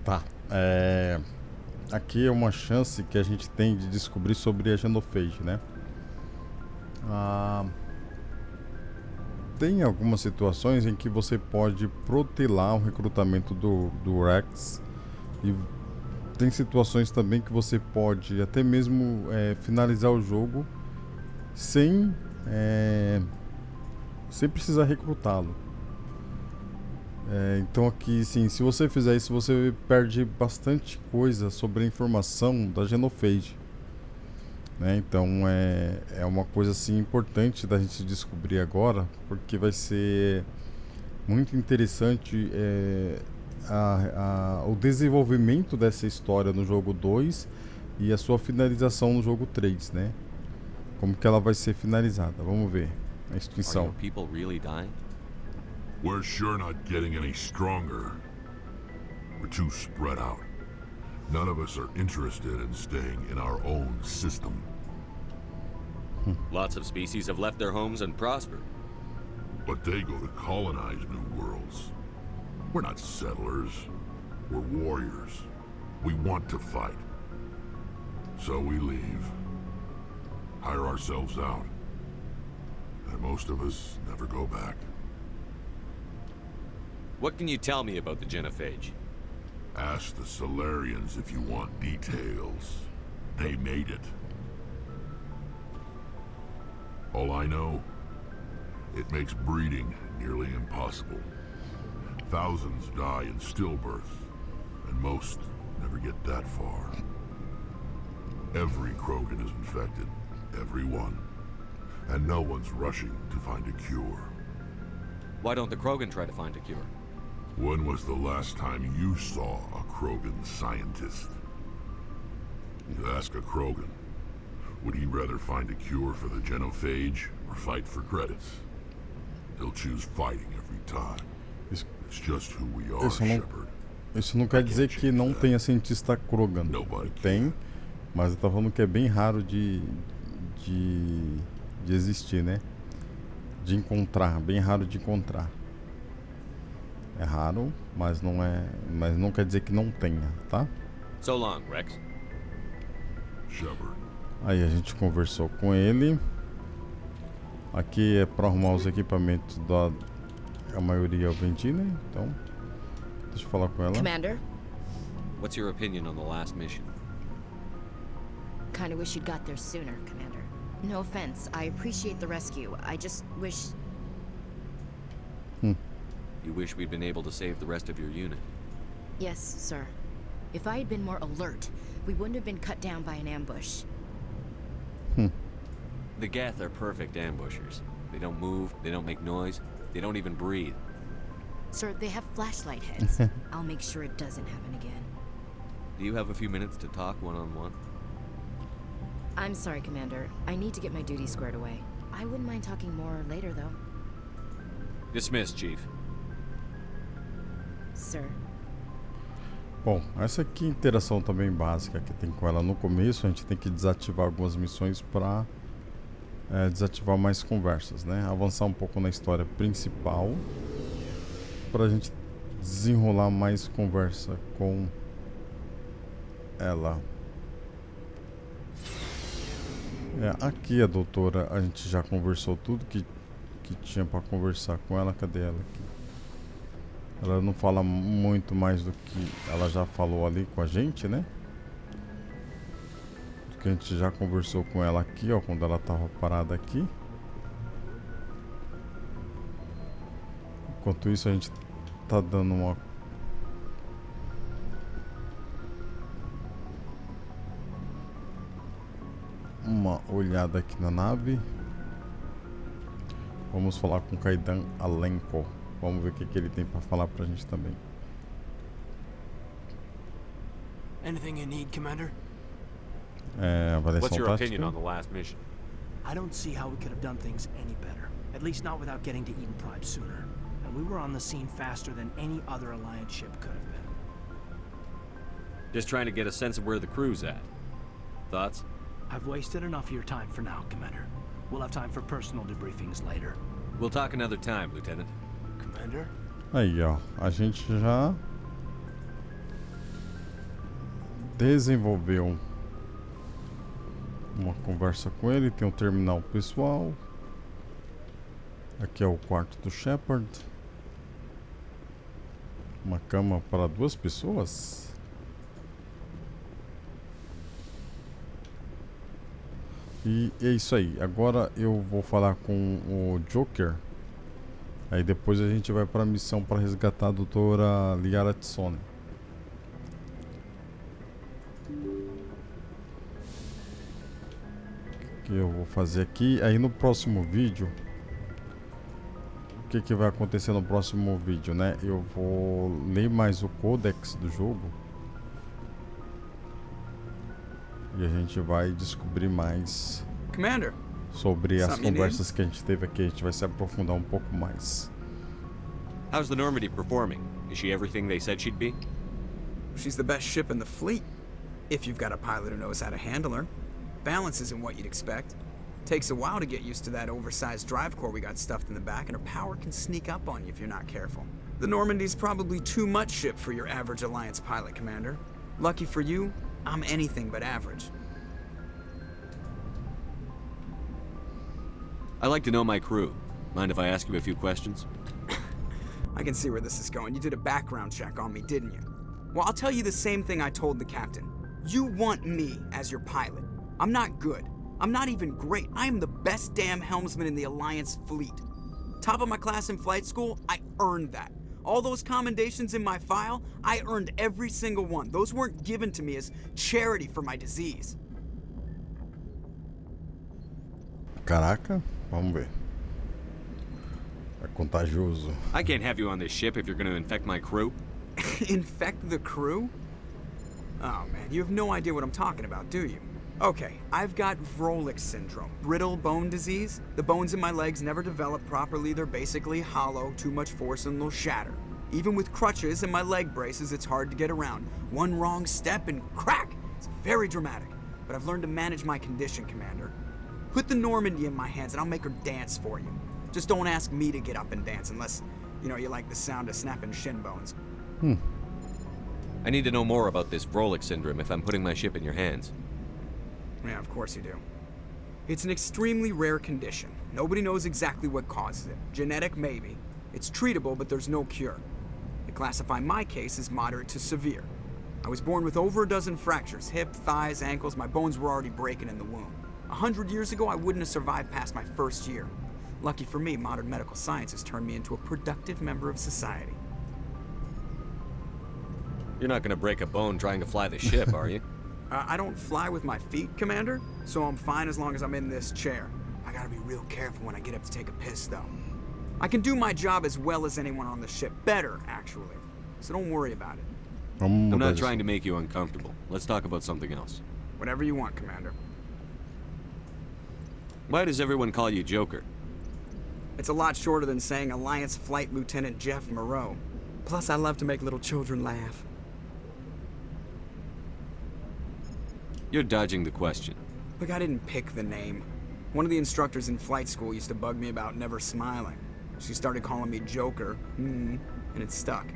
Tá. Aqui é uma chance que a gente tem de descobrir sobre a genophage, né? Tem algumas situações em que você pode protelar o recrutamento do Rex, e tem situações também que você pode até mesmo finalizar o jogo sem precisar recrutá-lo. Então aqui sim, se você fizer isso, você perde bastante coisa sobre a informação da genophage, né? Então é uma coisa assim importante da gente descobrir agora, porque vai ser muito interessante o desenvolvimento dessa história no jogo 2 e a sua finalização no jogo 3, né? Como que ela vai ser finalizada? Vamos ver. A extinção. Are your people really dying? We're sure not getting any stronger. We're too spread out. None of us are interested in staying in our own system. Lots of species have left their homes and prospered. But they go to colonize new worlds. We're not settlers. We're warriors. We want to fight. So we leave. Hire ourselves out. And most of us never go back. What can you tell me about the genophage? Ask the Solarians if you want details. They made it. All I know, it makes breeding nearly impossible. Thousands die in stillbirth, and most never get that far. Every Krogan is infected, every one. And no one's rushing to find a cure. Why don't the Krogan try to find a cure? When was the last time you saw a Krogan scientist? You ask a Krogan, would he rather find a cure for the genophage or fight for credits? He'll choose fighting every time. It's just who we are, Shepard. Isso não quer dizer que não tenha cientista Krogan. Tem, mas eu tô falando que é bem raro de existir, né? De encontrar, bem raro de encontrar. É raro, mas não quer dizer que não tenha, tá? So long, Rex. Shepard. Aí a gente conversou com ele. Aqui é para arrumar os equipamentos a maioria eu vendi, né? Então, deixa eu falar com ela. Commander? What's your opinion on the last mission? Kinda wish you'd got there sooner, Commander. No offense, I appreciate the rescue. I just wish... You wish we'd been able to save the rest of your unit? Yes, sir. If I had been more alert, we wouldn't have been cut down by an ambush. The Geth are perfect ambushers. They don't move, they don't make noise, they don't even breathe. Sir, they have flashlight heads. I'll make sure it doesn't happen again. Do you have a few minutes to talk one-on-one? I'm sorry, Commander. I need to get my duties squared away. I wouldn't mind talking more later, though. Dismissed, Chief. Sir. Bom, essa aqui é a interação também básica que tem com ela no começo. A gente tem que desativar algumas missões para desativar mais conversas, né? Avançar um pouco na história principal para a gente desenrolar mais conversa com ela. Aqui a doutora, a gente já conversou tudo que tinha para conversar com ela. Cadê ela aqui? Ela não fala muito mais do que ela já falou ali com a gente, né? Que a gente já conversou com ela aqui, ó, quando ela tava parada aqui. Enquanto isso a gente tá dando uma olhada aqui na nave. Vamos falar com Kaidan Alenko. Vamos ver o que ele tem para falar pra gente também. Anything you need, Commander? Avaliação What's your tática? opinion on the last mission? I don't see how we could have done things any better. At least not without getting to Eden Prime sooner. And we were on the scene faster than any other Alliance ship could have been. Just trying to get a sense of where the crew's at. Thoughts? I've wasted enough of your time for now, Commander. We'll have time for personal debriefings later. We'll talk another time, Lieutenant. Commander? Aí, ó, a gente já desenvolveu uma conversa com ele. Tem um terminal pessoal. Aqui é o quarto do Shepard. Uma cama para 2 pessoas. E é isso aí. Agora eu vou falar com o Joker. Aí depois a gente vai para a missão para resgatar a doutora Liara T'Soni. Que eu vou fazer aqui. Aí no próximo vídeo, o que vai acontecer no próximo vídeo, né? Eu vou ler mais o codex do jogo. E a gente vai descobrir mais Commander, sobre as conversas que a gente teve aqui. A gente vai se aprofundar um pouco mais. How's the Normandy performing? Is she everything they said she'd be? she's the best ship in the fleet. If you've got a pilot who knows how to handle her. Balance isn't what you'd expect. Takes a while to get used to that oversized drive core we got stuffed in the back, and her power can sneak up on you if you're not careful. The Normandy's probably too much ship for your average Alliance pilot, Commander. Lucky for you, I'm anything but average. I like to know my crew. Mind if I ask you a few questions? I can see where this is going. You did a background check on me, didn't you? Well, I'll tell you the same thing I told the captain. You want me as your pilot. I'm not good. I'm not even great. I am the best damn helmsman in the Alliance fleet. Top of my class in flight school, I earned that. All those commendations in my file, I earned every single one. Those weren't given to me as charity for my disease. Caraca, vamos ver. É contagioso. I can't have you on this ship if you're going to infect my crew. Infect the crew? Oh man, you have no idea what I'm talking about, do you? Okay, I've got Vrolik syndrome, brittle bone disease. The bones in my legs never develop properly, they're basically hollow, too much force and they'll shatter. Even with crutches and my leg braces, it's hard to get around. One wrong step and crack! It's very dramatic, but I've learned to manage my condition, Commander. Put the Normandy in my hands and I'll make her dance for you. Just don't ask me to get up and dance unless, you know, you like the sound of snapping shin bones. I need to know more about this Vrolik syndrome if I'm putting my ship in your hands. Yeah, of course you do. It's an extremely rare condition. Nobody knows exactly what causes it. Genetic, maybe. It's treatable, but there's no cure. They classify my case as moderate to severe. I was born with over a dozen fractures, hip, thighs, ankles. My bones were already breaking in the womb. 100 years ago, I wouldn't have survived past my first year. Lucky for me, modern medical science has turned me into a productive member of society. You're not going to break a bone trying to fly the ship, are you? I don't fly with my feet, Commander, so I'm fine as long as I'm in this chair. I gotta be real careful when I get up to take a piss, though. I can do my job as well as anyone on the ship. Better, actually. So don't worry about it. I'm not trying to make you uncomfortable. Let's talk about something else. Whatever you want, Commander. Why does everyone call you Joker? It's a lot shorter than saying Alliance Flight Lieutenant Jeff Moreau. Plus, I love to make little children laugh. You're dodging the question. Look, I didn't pick the name. One of the instructors in flight school used to bug me about never smiling. She started calling me Joker, and it stuck.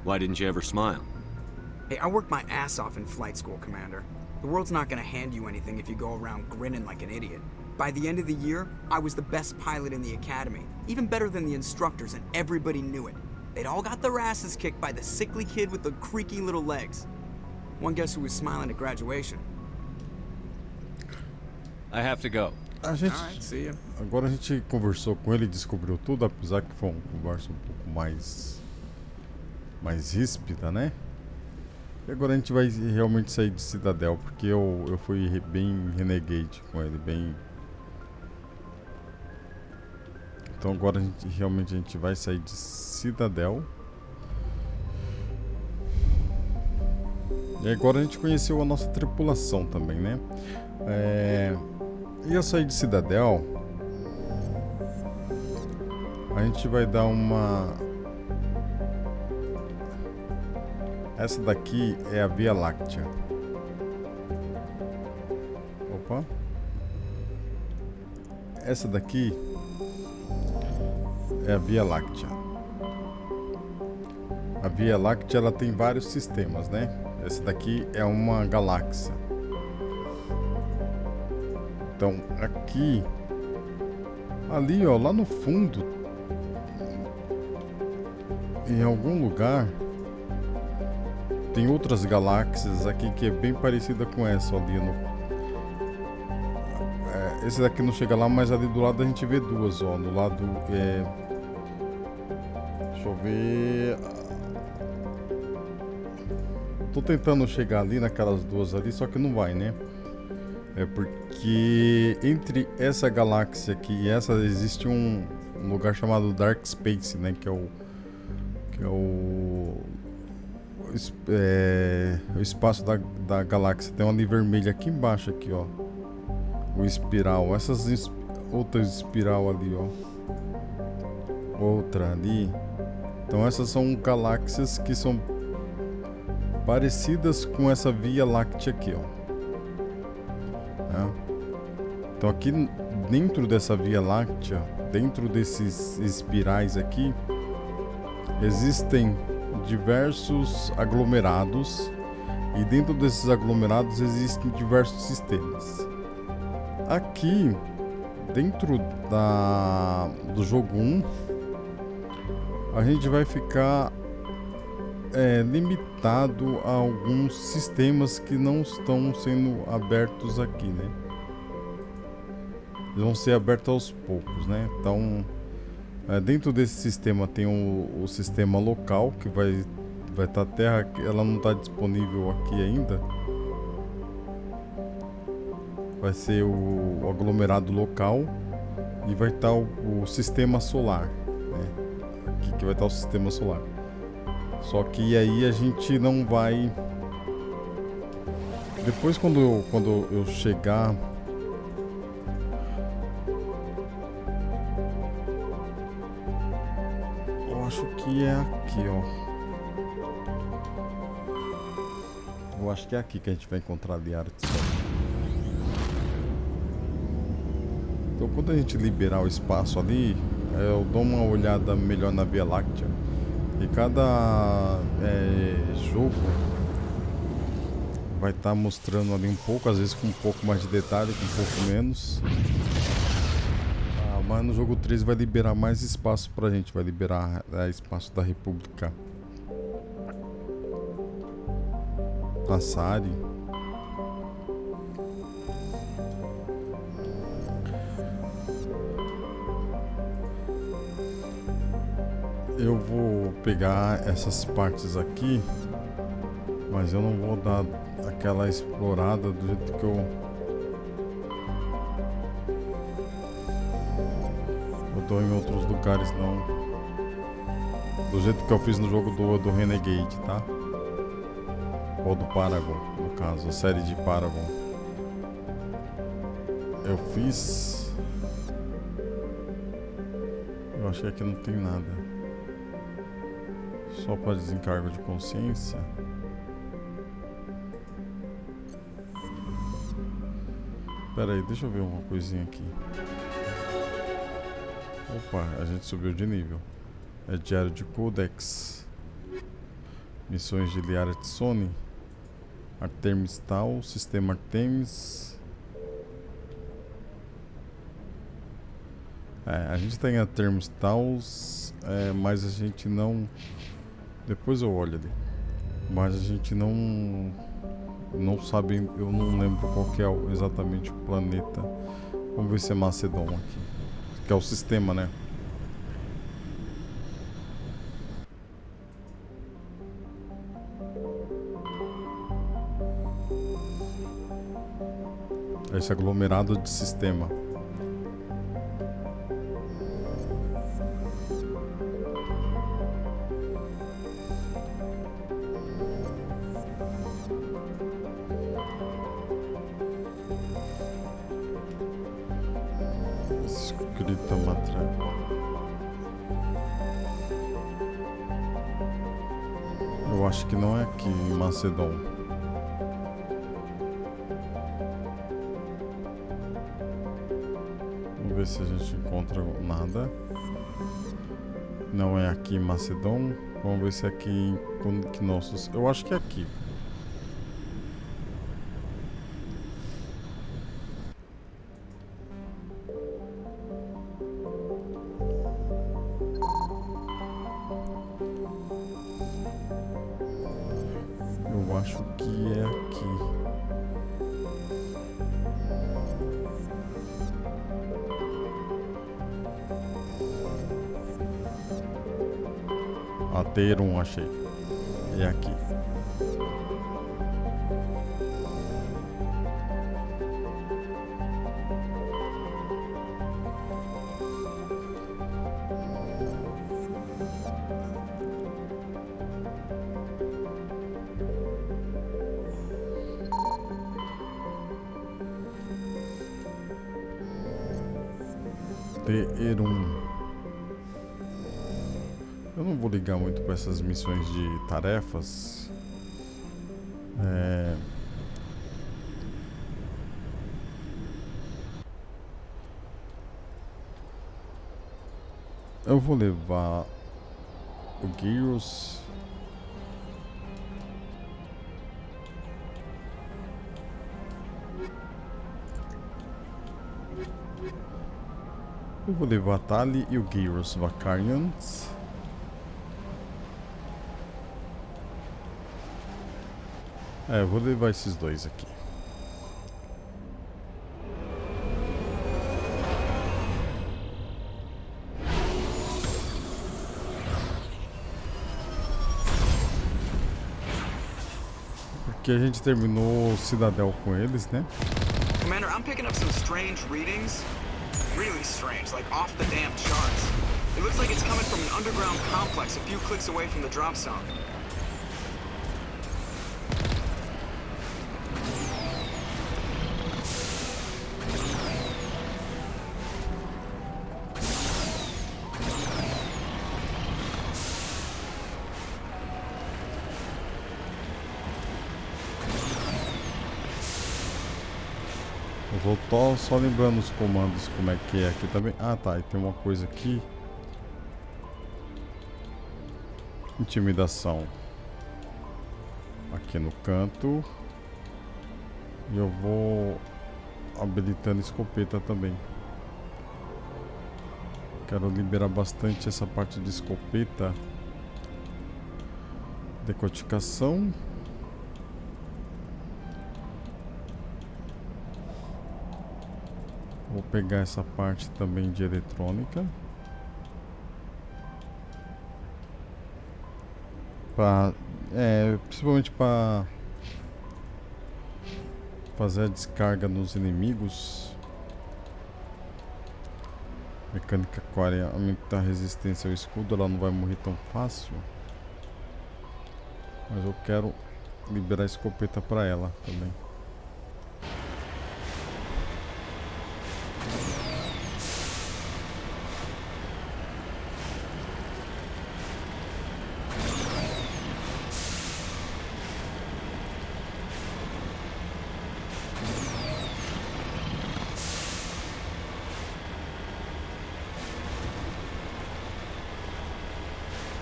Why didn't you ever smile? Hey, I worked my ass off in flight school, Commander. The world's not gonna hand you anything if you go around grinning like an idiot. By the end of the year, I was the best pilot in the academy, even better than the instructors, and everybody knew it. They'd all got their asses kicked by the sickly kid with the creaky little legs. One guess who was smiling at graduation? I have to go. Alright, see ya. Agora a gente conversou com ele e descobriu tudo, apesar que foi uma conversa um pouco mais ríspida, né? E agora a gente vai realmente sair de Cidadel, porque eu fui bem Renegade com ele, bem... Então agora a gente vai sair de Cidadel. E agora a gente conheceu a nossa tripulação também, né? E ao sair de Cidadel, a gente vai dar uma... Essa daqui é a Via Láctea. Opa. Essa daqui é a Via Láctea. A Via Láctea, ela tem vários sistemas, né? Essa daqui é uma galáxia. Então, aqui... Ali, ó, lá no fundo... Em algum lugar... Tem outras galáxias aqui que é bem parecida com essa ali no... Esse daqui não chega lá, mas ali do lado a gente vê duas, ó. No lado deixa eu ver... Tô tentando chegar ali naquelas duas ali, só que não vai, né? É porque entre essa galáxia aqui e essa existe um lugar chamado Dark Space, né? Que é o espaço da galáxia. Tem uma linha vermelha aqui embaixo, aqui, ó. O espiral. Essas outras espiral ali, ó. Outra ali. Então essas são galáxias que são parecidas com essa Via Láctea aqui, ó. Então aqui dentro dessa Via Láctea, dentro desses espirais aqui, existem diversos aglomerados, e dentro desses aglomerados existem diversos sistemas. Aqui dentro do jogo 1, a gente vai ficar limitado a alguns sistemas que não estão sendo abertos aqui, né? Eles vão ser abertos aos poucos, né? Então, dentro desse sistema tem o sistema local, que vai estar a Terra, ela não está disponível aqui ainda. Vai ser o aglomerado local. e vai estar o sistema solar, né? Aqui que vai estar o sistema solar. Só que aí a gente não vai... Depois quando eu chegar... Eu acho que é aqui, ó. Eu acho que é aqui que a gente vai encontrar a Liara T'Soni. Então quando a gente liberar o espaço ali, eu dou uma olhada melhor na Via Láctea. E cada jogo vai estar mostrando ali um pouco, às vezes com um pouco mais de detalhe, com um pouco menos. Mas no jogo 3 vai liberar mais espaço pra gente, vai liberar espaço da República. Asari. Eu vou pegar essas partes aqui, mas eu não vou dar aquela explorada do jeito que eu dou em outros lugares, não. Do jeito que eu fiz no jogo do Renegade, tá? Ou do Paragon, no caso, a série de Paragon. Eu fiz... Eu achei que não tem nada. Só para desencargo de consciência. Pera aí, deixa eu ver uma coisinha aqui. Opa, a gente subiu de nível. É diário de Codex. Missões de Liara T'Soni. Artemis tal, sistema Artemis. A gente tem Artemis tal, mas a gente não... Depois eu olho ali. Mas a gente não sabe, eu não lembro qual que é exatamente o planeta. Vamos ver se é Macedon aqui. Que é o sistema, né? Esse aglomerado de sistema. Escrita matriz. Eu acho que não é aqui em Macedon. Vamos ver se a gente encontra nada. Não é aqui em Macedon. Vamos ver se é aqui em Knossos. Eu acho que é aqui. Eu acho que é aqui. A Therum, achei. É aqui. Therum. Eu não vou ligar muito para essas missões de tarefas. Eu vou levar o Gyros. Eu vou levar a Tali e o Gyros Vakarians. Eu vou levar esses dois aqui. Porque a gente terminou o Cidadel com eles, né? Commander, I'm picking up some strange readings. really strange, like off the damn charts. It looks like it's coming from an underground complex a few clicks away from the drop zone. Eu vou só lembrando os comandos, como é que é aqui também. Ah, tá, e tem uma coisa aqui. Intimidação. Aqui no canto. E eu vou habilitando escopeta também. Quero liberar bastante essa parte de escopeta. Decodificação. Vou pegar essa parte também de eletrônica. Principalmente para fazer a descarga nos inimigos. Mecânica 40, aumentar a resistência ao escudo, ela não vai morrer tão fácil. Mas eu quero liberar a escopeta para ela também.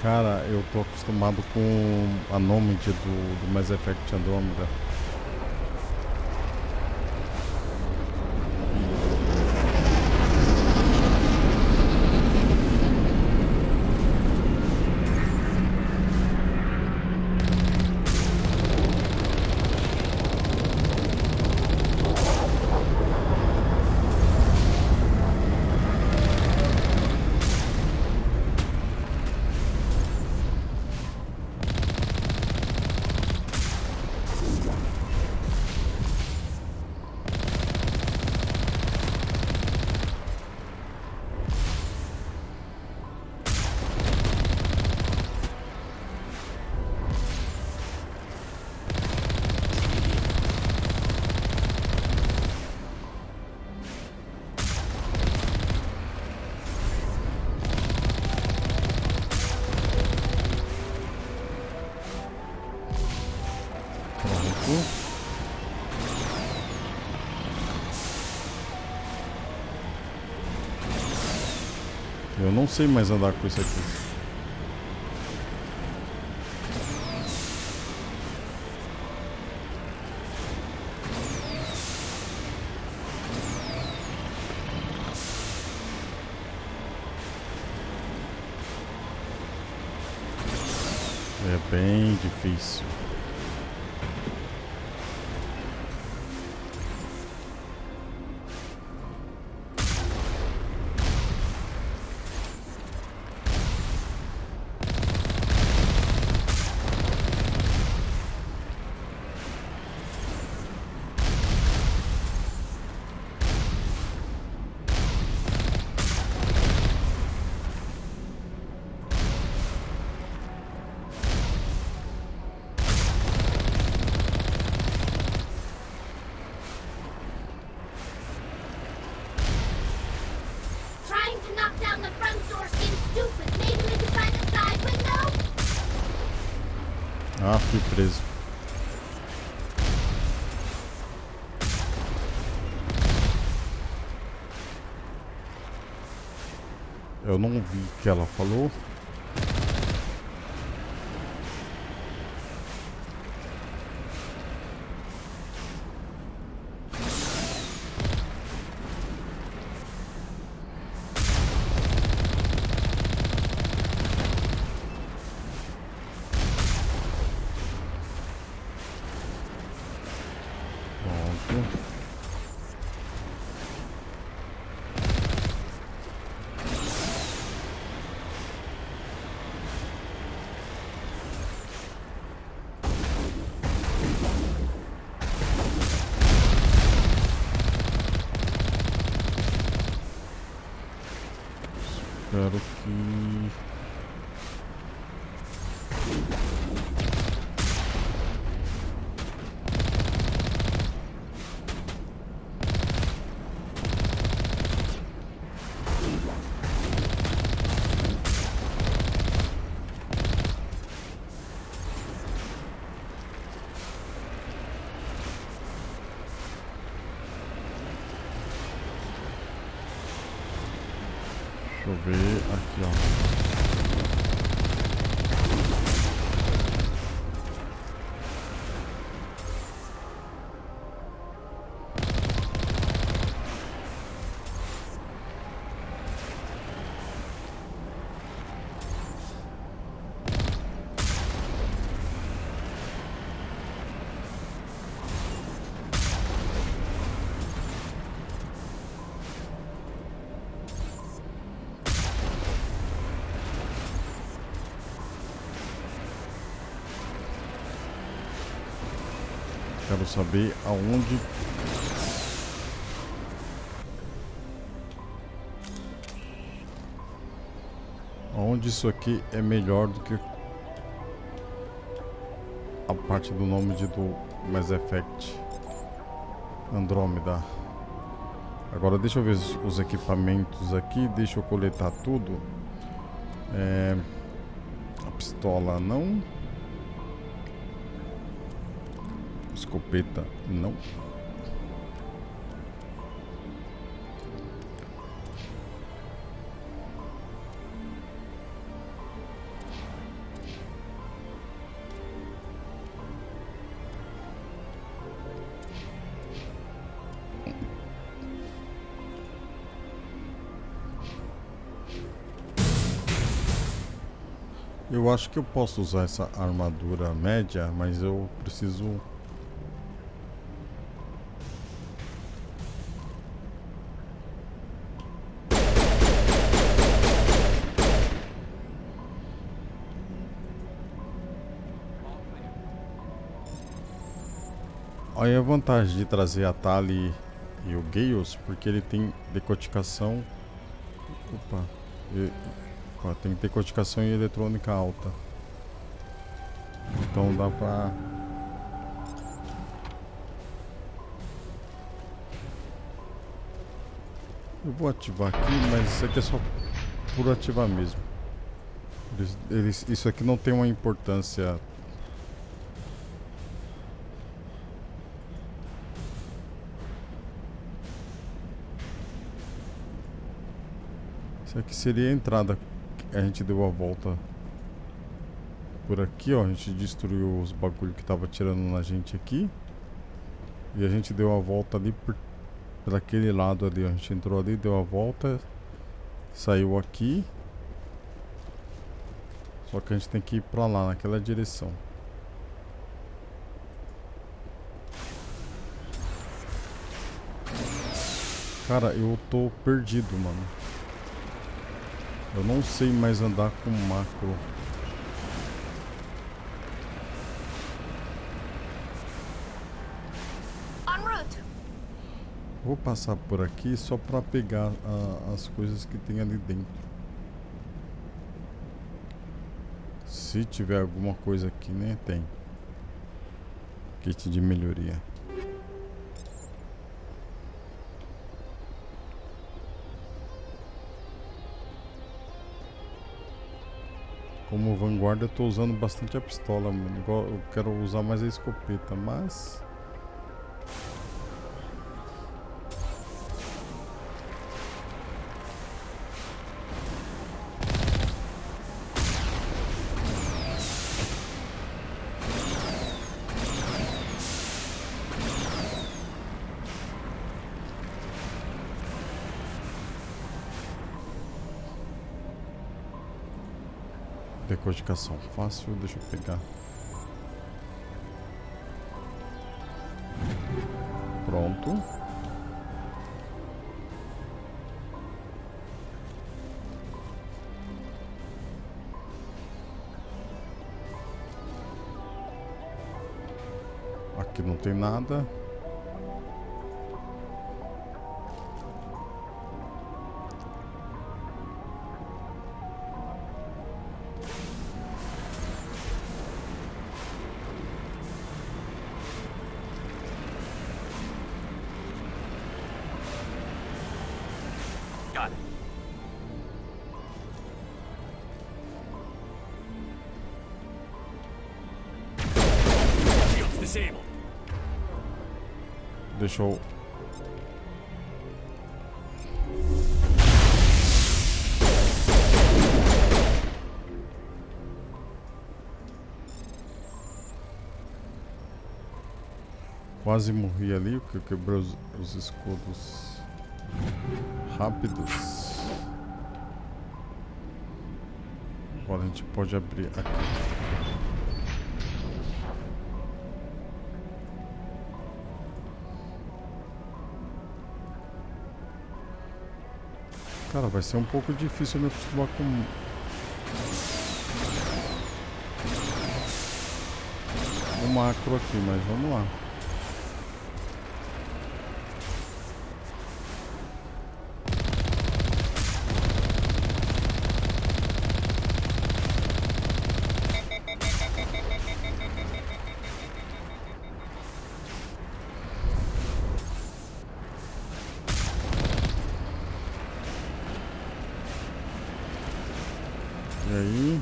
Cara, eu tô acostumado com a Nomad do Mass Effect Andromeda. Eu não sei mais andar com isso aqui. É bem difícil. Ah, fui preso. Eu não vi o que ela falou. quero que... Deixa eu ver aqui, ó. Quero saber aonde... Aonde isso aqui é melhor do que a parte do nome do Mass Effect Andrômeda. Agora deixa eu ver os equipamentos aqui, deixa eu coletar tudo. A pistola não. Escopeta não. Eu acho que eu posso usar essa armadura média, mas eu preciso... Aí a vantagem de trazer a Tali e o Gales, porque ele tem decodificação. Opa! Tem decodificação em eletrônica alta. Então dá pra... Eu vou ativar aqui, mas isso aqui é só por ativar mesmo. Isso aqui não tem uma importância. Isso aqui seria a entrada. A gente deu a volta por aqui, ó. A gente destruiu os bagulho que tava tirando na gente aqui. E a gente deu a volta ali por aquele lado ali, ó. A gente entrou ali, deu a volta, saiu aqui. Só que a gente tem que ir pra lá, naquela direção. Cara, eu tô perdido, mano. Eu não sei mais andar com macro. Vou passar por aqui só pra pegar as coisas que tem ali dentro. Se tiver alguma coisa aqui, né? Tem. Kit de melhoria. Como vanguarda eu tô usando bastante a pistola, mano. Igual eu quero usar mais a escopeta, mas... Decodificação fácil, deixa eu pegar. Pronto. Aqui não tem nada. Got it. Shields disabled. Deixa eu... Quase morri ali, porque eu quebrei os escudos rápidos. Agora a gente pode abrir aqui. Cara, vai ser um pouco difícil me acostumar com o macro aqui, mas vamos lá. E aí?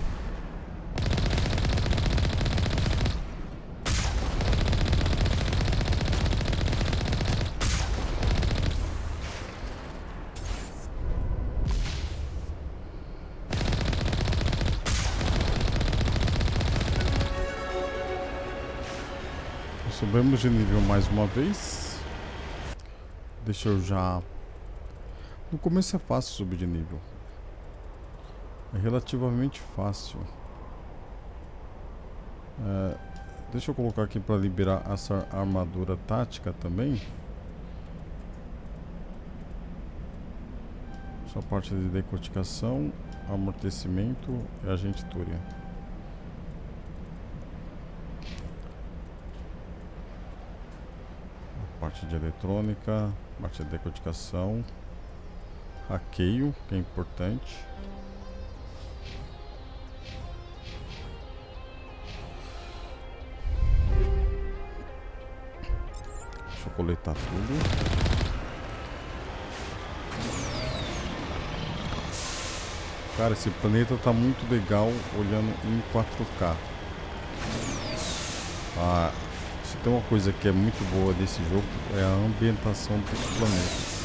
Subimos de nível mais uma vez. Deixa eu já... No começo é fácil subir de nível. É relativamente fácil. Deixa eu colocar aqui para liberar essa armadura tática também. Só parte de decodificação, amortecimento e agentúria. Parte de eletrônica, parte de decodificação, hackeio, que é importante. Deixa eu coletar tudo. Cara, esse planeta tá muito legal olhando em 4K. Se tem uma coisa que é muito boa desse jogo é a ambientação dos planetas.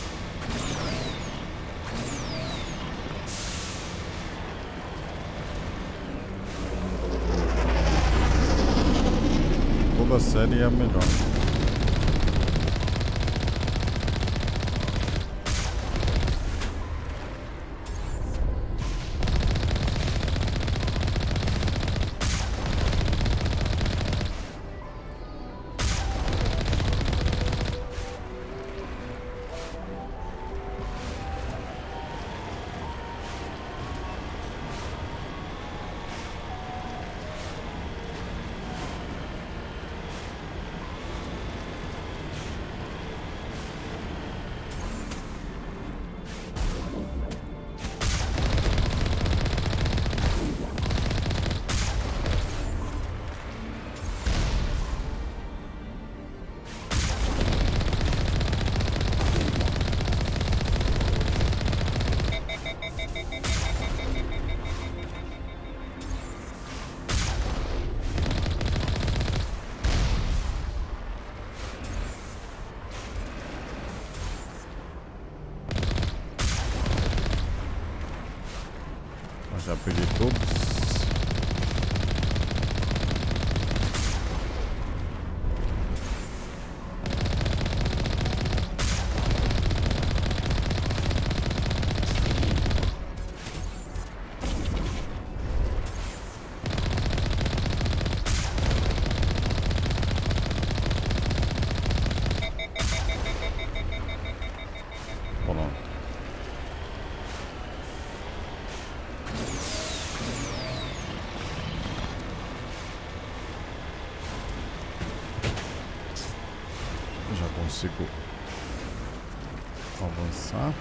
Toda a série é a melhor. Já peguei todos. Consigo avançar.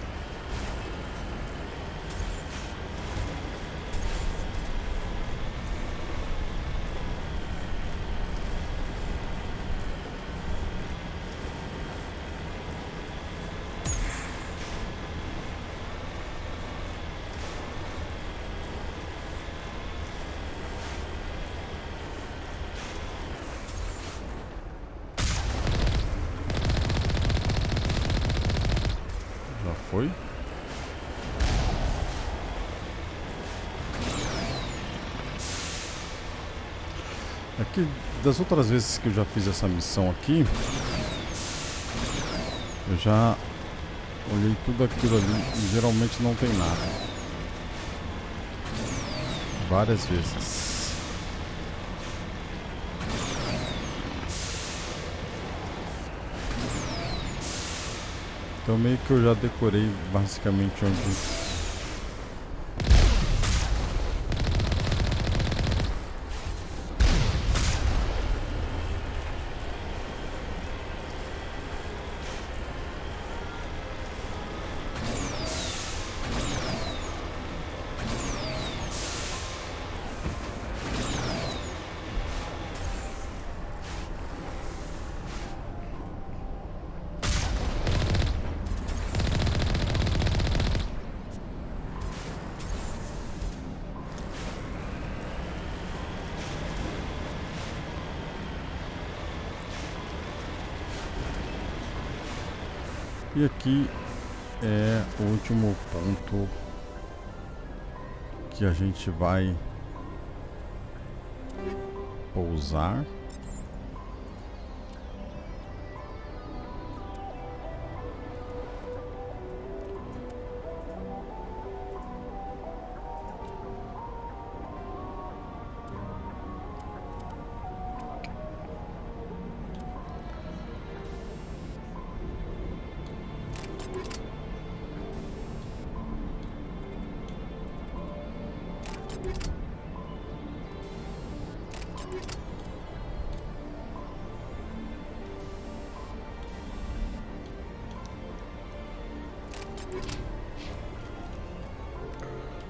Aqui, das outras vezes que eu já fiz essa missão aqui, eu já olhei tudo aquilo ali e geralmente não tem nada. Várias vezes. Então meio que eu já decorei basicamente onde... E aqui é o último ponto que a gente vai pousar.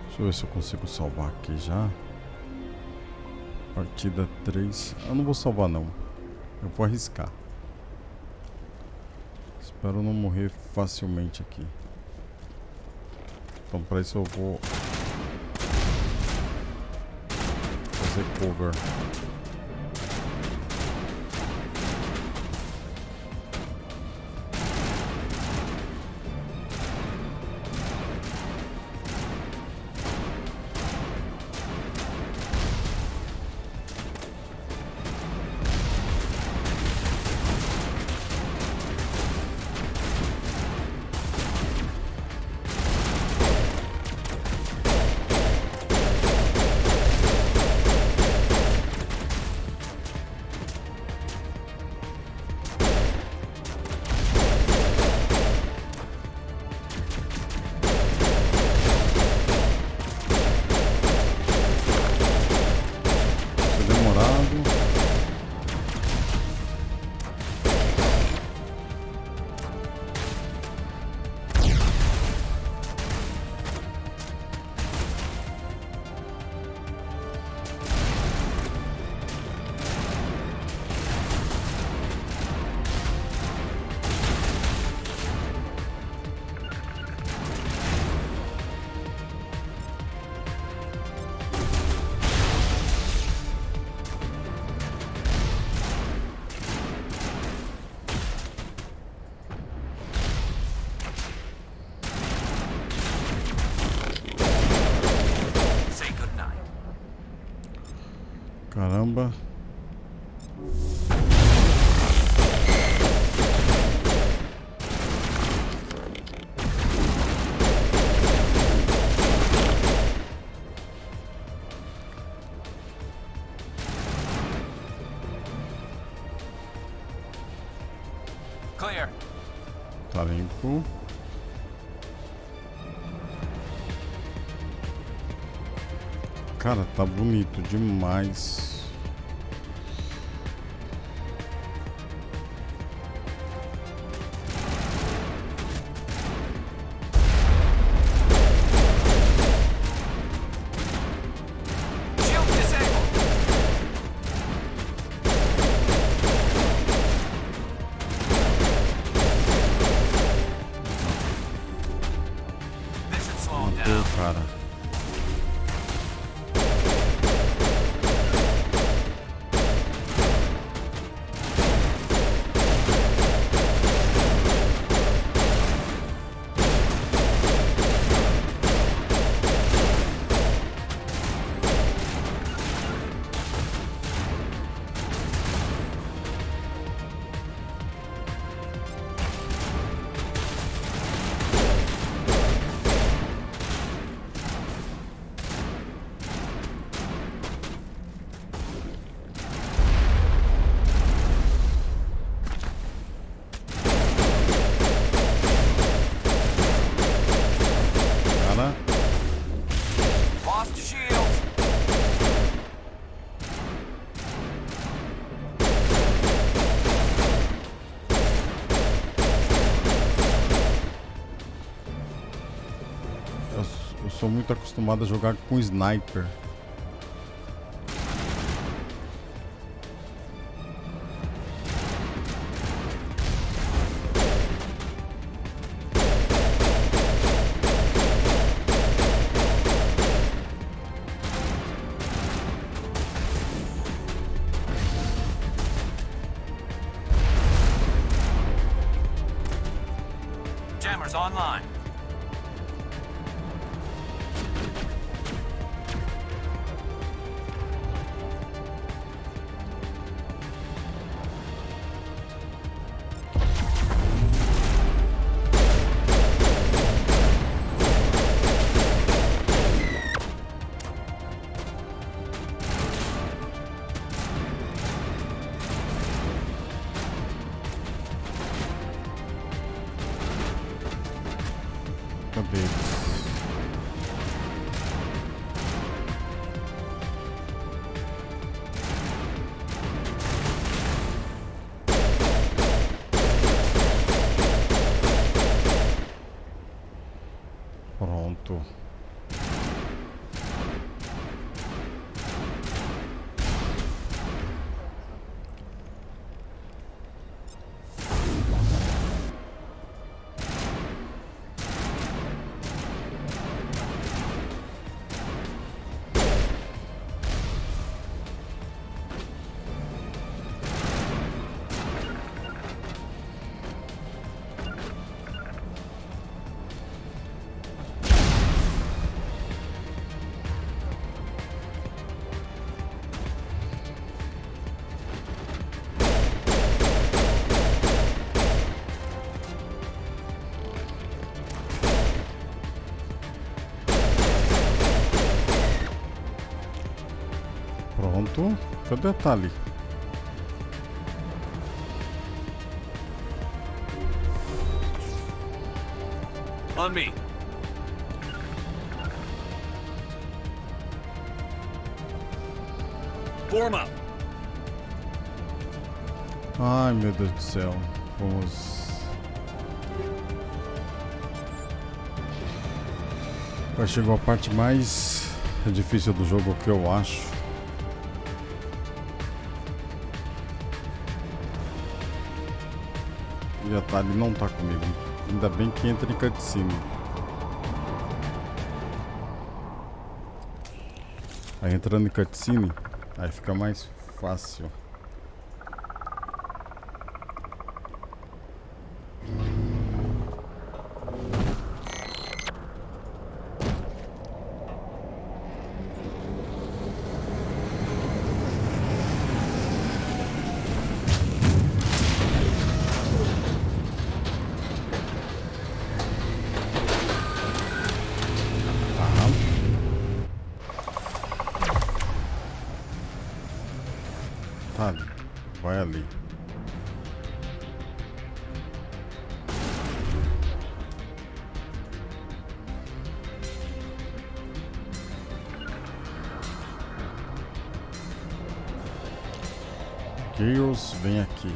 Deixa eu ver se eu consigo salvar aqui já. Partida 3. Eu não vou salvar não. Eu vou arriscar. Espero não morrer facilmente aqui. Então para isso eu vou fazer cover. Caramba. Clear. Tá limpo. Cara, tá bonito demais. Matou, cara. eu sou muito acostumado a jogar com sniper. Jammers online. Cadê eles? Pronto. Pronto. Cadê a Tali? On me. Form up. Ai, meu Deus do céu. Vamos. Agora chegou a parte mais difícil do jogo, o que eu acho. E a Tali não tá comigo. Ainda bem que entra em cutscene. Aí entrando em cutscene, aí fica mais fácil. Vai ali. Chaos, vem aqui.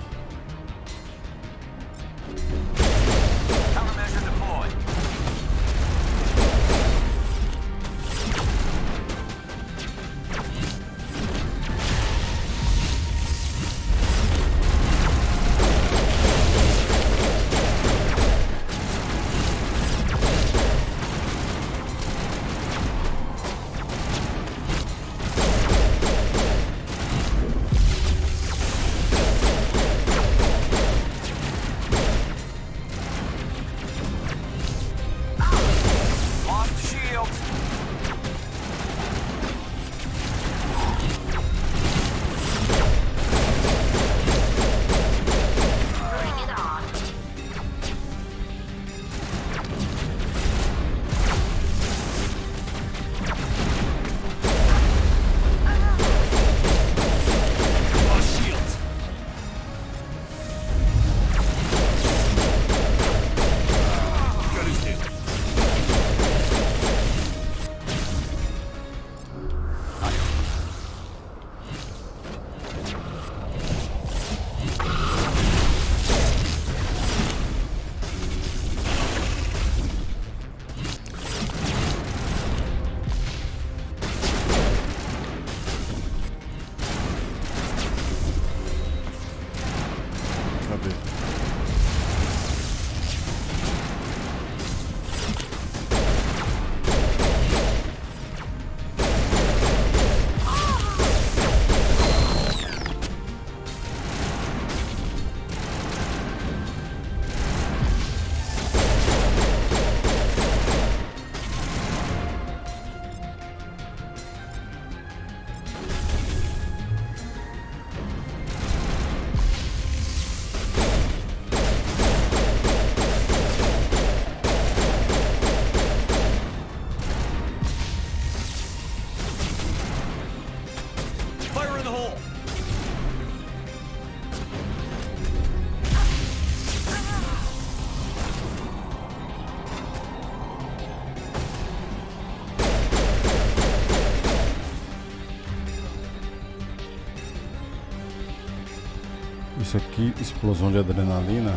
Isso aqui, explosão de adrenalina.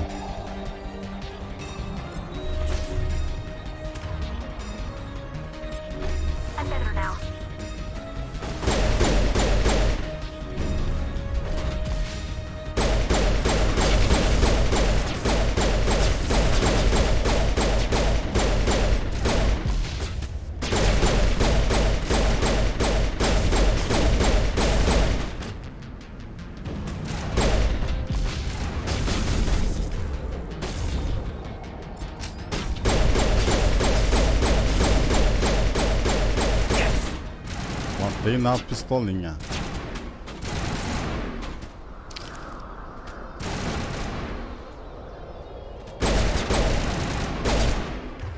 Matei na pistolinha.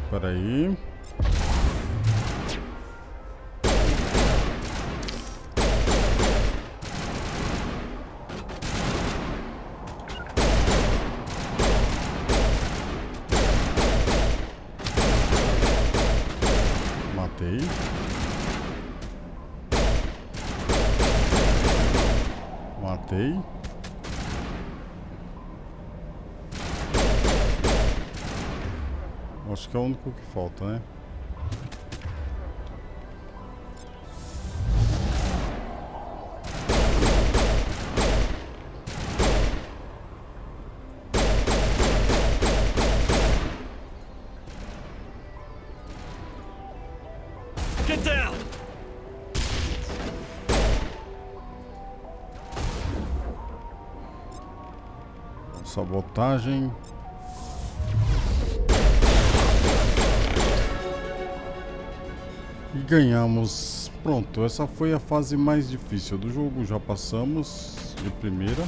Espera aí. Matei. Matei. Acho que é o único que falta, né? Get down! Sabotagem. E ganhamos. Pronto, essa foi a fase mais difícil do jogo. Já passamos de primeira.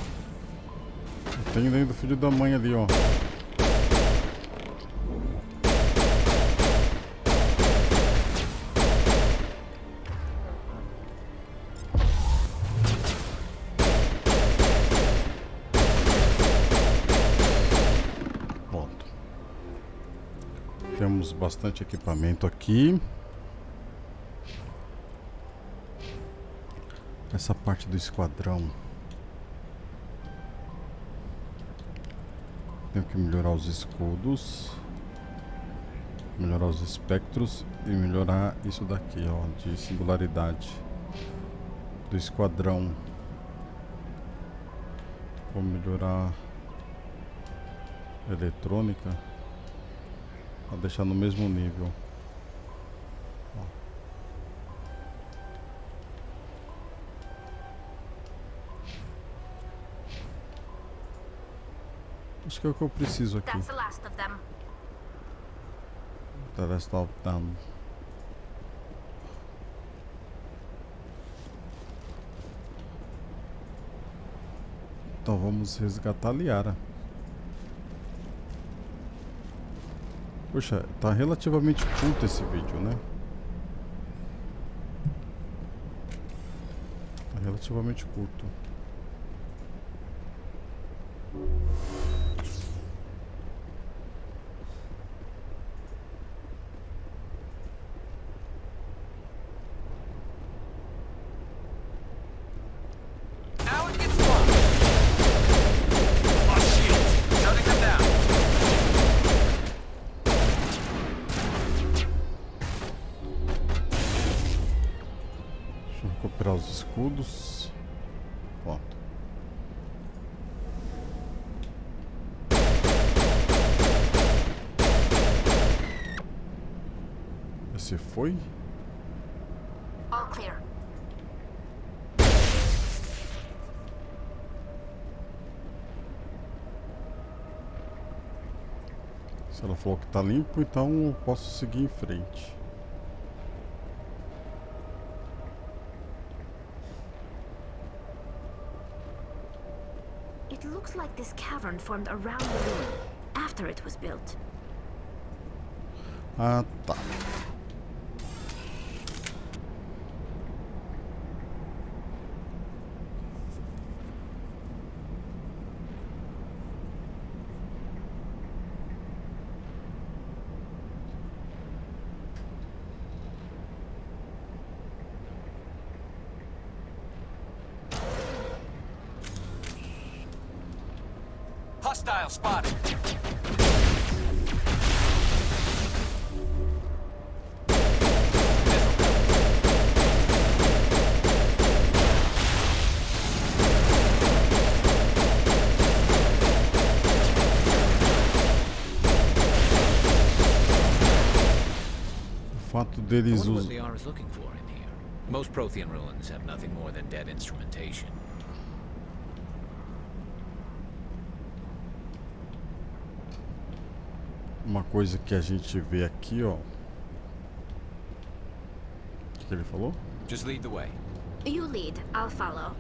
Tem ainda o filho da mãe ali, ó. Pronto. Temos bastante equipamento aqui. Essa parte do esquadrão. Tenho que melhorar os escudos, melhorar os espectros e melhorar isso daqui, ó, de singularidade do esquadrão. Vou melhorar a eletrônica para deixar no mesmo nível. Acho que é o que eu preciso aqui. That's the last of them. The rest of them. Então vamos resgatar a Liara. Poxa, tá relativamente curto esse vídeo, né? Tá relativamente curto. Recuperar os escudos. Pronto. Esse foi? All clear. Se ela falou que tá limpo, então eu posso seguir em frente. It looks like this cavern formed around the ruin after it was built. Ah, tá. Hostile spotted. O fato deles I wonder what usam. Liara is looking for in here. Most Prothean ruins have nothing more than dead instrumentation. Uma coisa que a gente vê aqui, ó. O que ele falou? Just lead the way. You lead, I'll follow.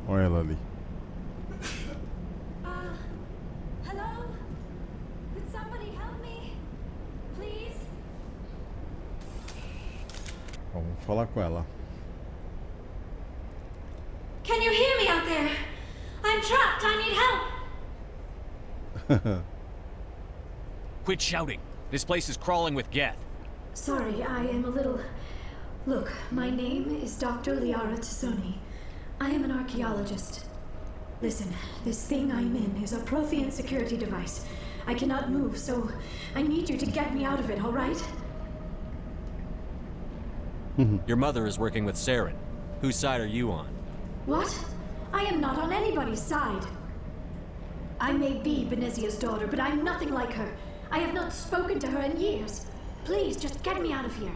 Olha ela ali. Hello? Could somebody help me? Please? Vamos falar com ela. Can you hear me out there? I'm trapped. I need help. Quit shouting. This place is crawling with Geth. Sorry, I am a little... Look, my name is Dr. Liara T'Soni. I am an archaeologist. Listen, this thing I'm in is a Prothean security device. I cannot move, so I need you to get me out of it, all right? Your mother is working with Saren. Whose side are you on? What? I am not on anybody's side. I may be Benezia's daughter, but I'm nothing like her. I have not spoken to her in years. Please, just get me out of here.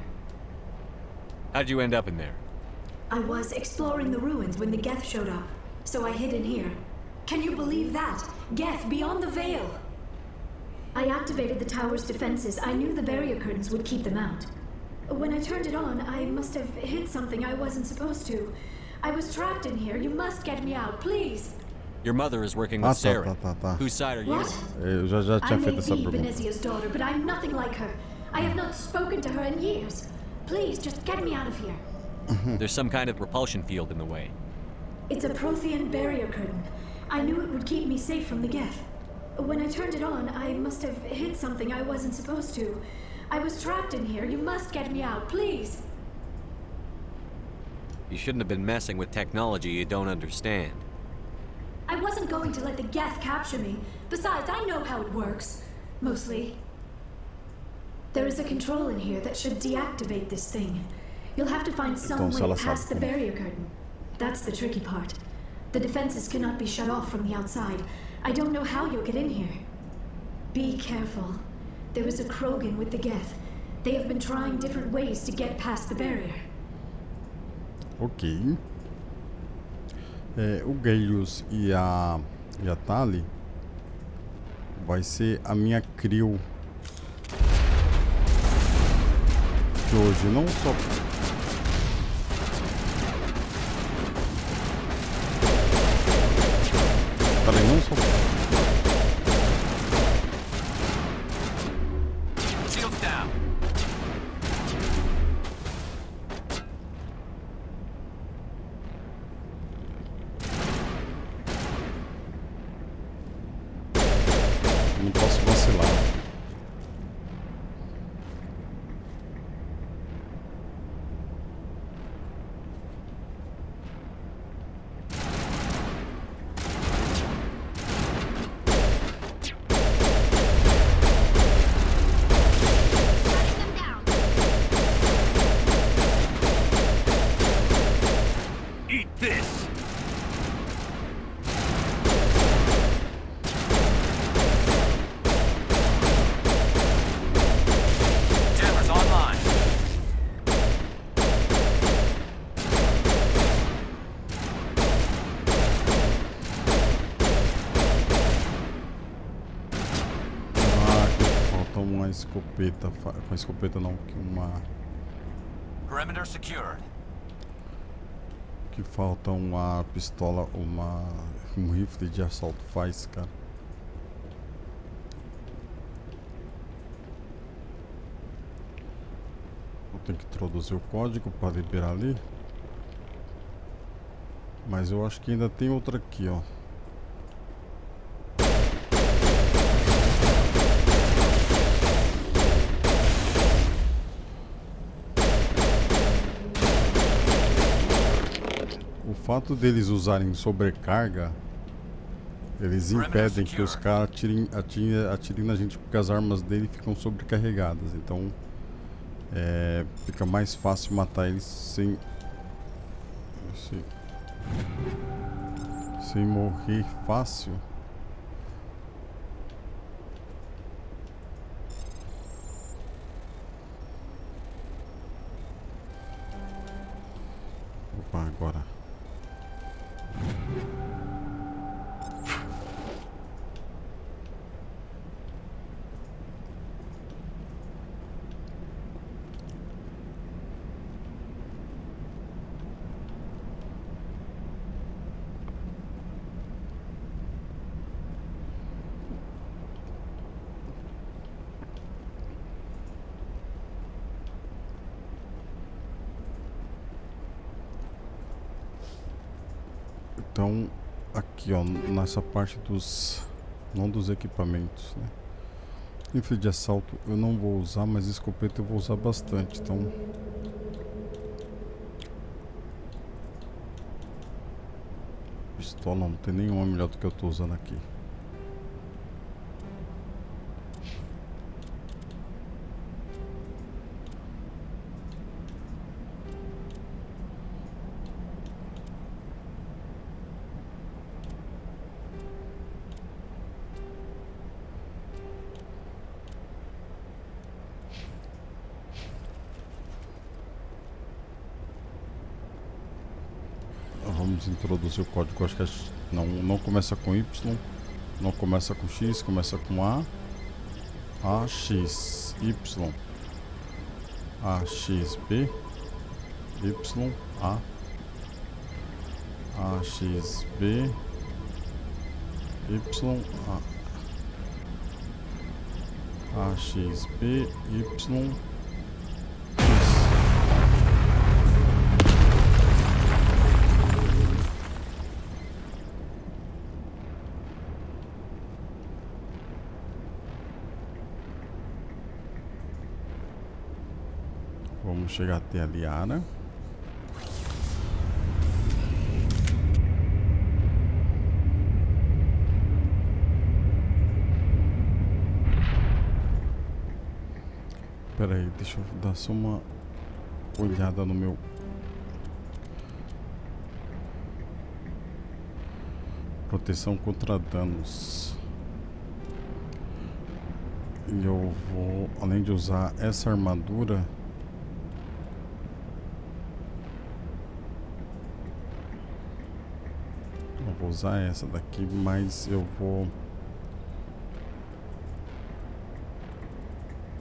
How'd you end up in there? I was exploring the ruins when the Geth showed up, so I hid in here. Can you believe that? Geth beyond the veil! I activated the tower's defenses. I knew the barrier curtains would keep them out. When I turned it on, I must have hit something I wasn't supposed to. I was trapped in here. You must get me out, please! Your mother is working with Saren. Whose side are you What? on? Eu já tinha feito essa I may be pergunta. Benezia's daughter, but I'm nothing like her. I have not spoken to her in years. Please, just get me out of here. There's some kind of repulsion field in the way. It's a Prothean barrier curtain. I knew it would keep me safe from the Geth. When I turned it on, I must have hit something I wasn't supposed to. I was trapped in here. You must get me out, please. You shouldn't have been messing with technology you don't understand. I wasn't going to let the Geth capture me. Besides, I know how it works. Mostly. There is a control in here that should deactivate this thing. You'll have to find some way past the barrier curtain. That's the tricky part. The defenses cannot be shut off from the outside. I don't know how you'll get in here. Be careful. There is a Krogan with the Geth. They have been trying different ways to get past the barrier. Ok. O Gaius e a Tali vai ser a minha crew de hoje, não só. Peraí, não só. Shields down. Não posso vacilar. Eat this! Jammers online. Falta uma escopeta. Com a escopeta não, que uma. Perimeter secured. Que falta uma pistola, um rifle de assalto faz, cara. tenho que introduzir o código para liberar ali. Mas eu acho que ainda tem outra aqui, ó. O fato deles usarem sobrecarga, eles impedem que os caras atirem na gente, porque as armas dele ficam sobrecarregadas. Então fica mais fácil matar eles sem morrer fácil. Opa, agora. Então, aqui ó, nessa parte dos... não dos equipamentos, né? Rifle de assalto eu não vou usar, mas escopeta eu vou usar bastante, então... Pistola não tem nenhuma melhor do que eu tô usando aqui. Vamos introduzir o código. Acho que não começa com Y, não começa com X, começa com A, X, Y, X, B, Y, A, X, B, Y, A, X, B, Y. Vamos chegar até a Liara. Pera aí, deixa eu dar só uma olhada no meu... Proteção contra danos. E eu vou, além de usar essa armadura, eu vou usar essa daqui, mas eu vou...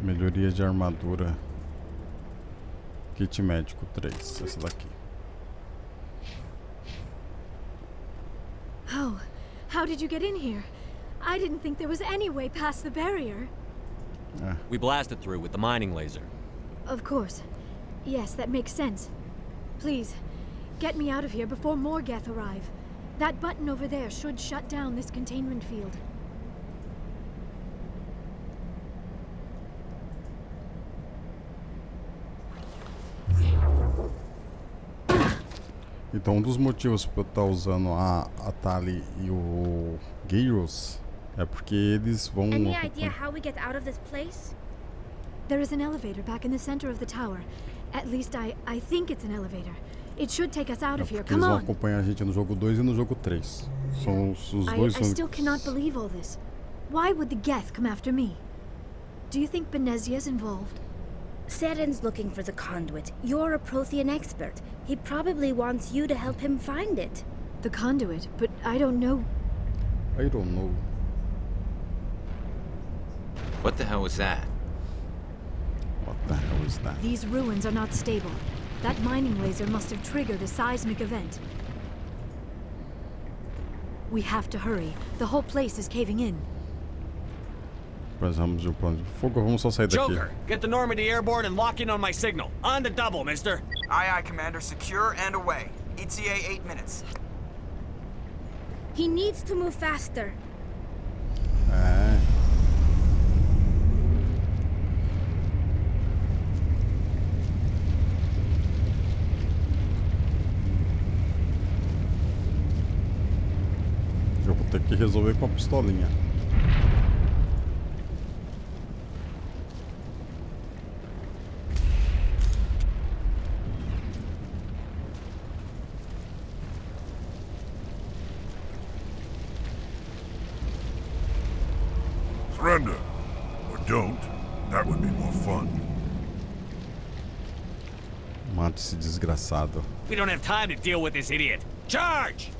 Melhoria de armadura. Kit médico 3, essa daqui. How did you get in here? I didn't think there was any way past the barrier. We blasted through with the mining laser. Of course. Yes, that makes sense. Please, get me out of here before more Geth arrive. That button over there should shut down this containment field. Então, um dos motivos para eu estar usando a Tali e o Gyros é porque eles vão... Any idea how we get out of this place? There is an elevator back in the center of the tower. At least I think it's an elevator. It should take us out of here. Come on. Eles vão on. acompanhar a gente no jogo 2 e no jogo 3. São os dois I still cannot believe all this. Why would the Geth come after me? Do you think Benezia's involved? Saren's looking for the conduit. You're a Prothean expert. He probably wants you to help him find it. The conduit? But I don't know. I don't know. What the hell was that? What the hell is that? These ruins are not stable. That mining laser must have triggered a seismic event. We have to hurry. The whole place is caving in. Precisamos de plano de fogo. Vamos só sair daqui. Joker, get the Normandy airborne and lock in on my signal. On the double, mister. Aye, aye, Commander. Secure and away. ETA 8 minutes. He needs to move faster. É. Eu vou ter que resolver com a pistolinha. Surrender. Or don't. That would be more fun. Mate esse desgraçado. We don't have time to deal with this idiot. Charge!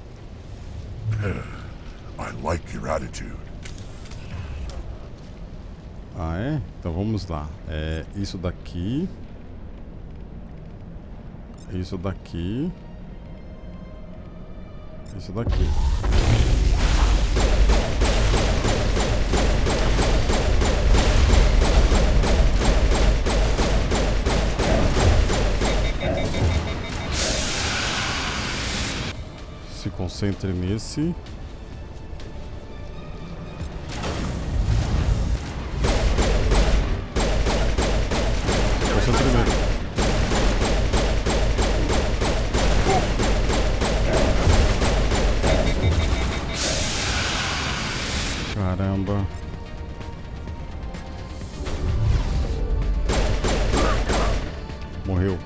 I like your attitude. Ah, é? Então vamos lá. É isso daqui. Isso daqui. Isso daqui. Se concentre nesse. Concentre nele. Caramba. Morreu.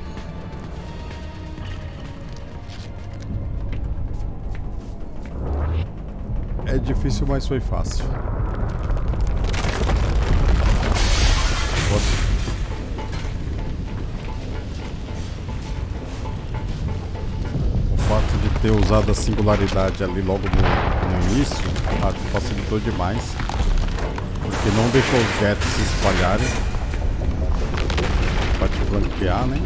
É difícil, mas foi fácil. O fato de ter usado a singularidade ali logo no início facilitou demais. Porque não deixou os gets se espalharem. Pra te flanquear, né?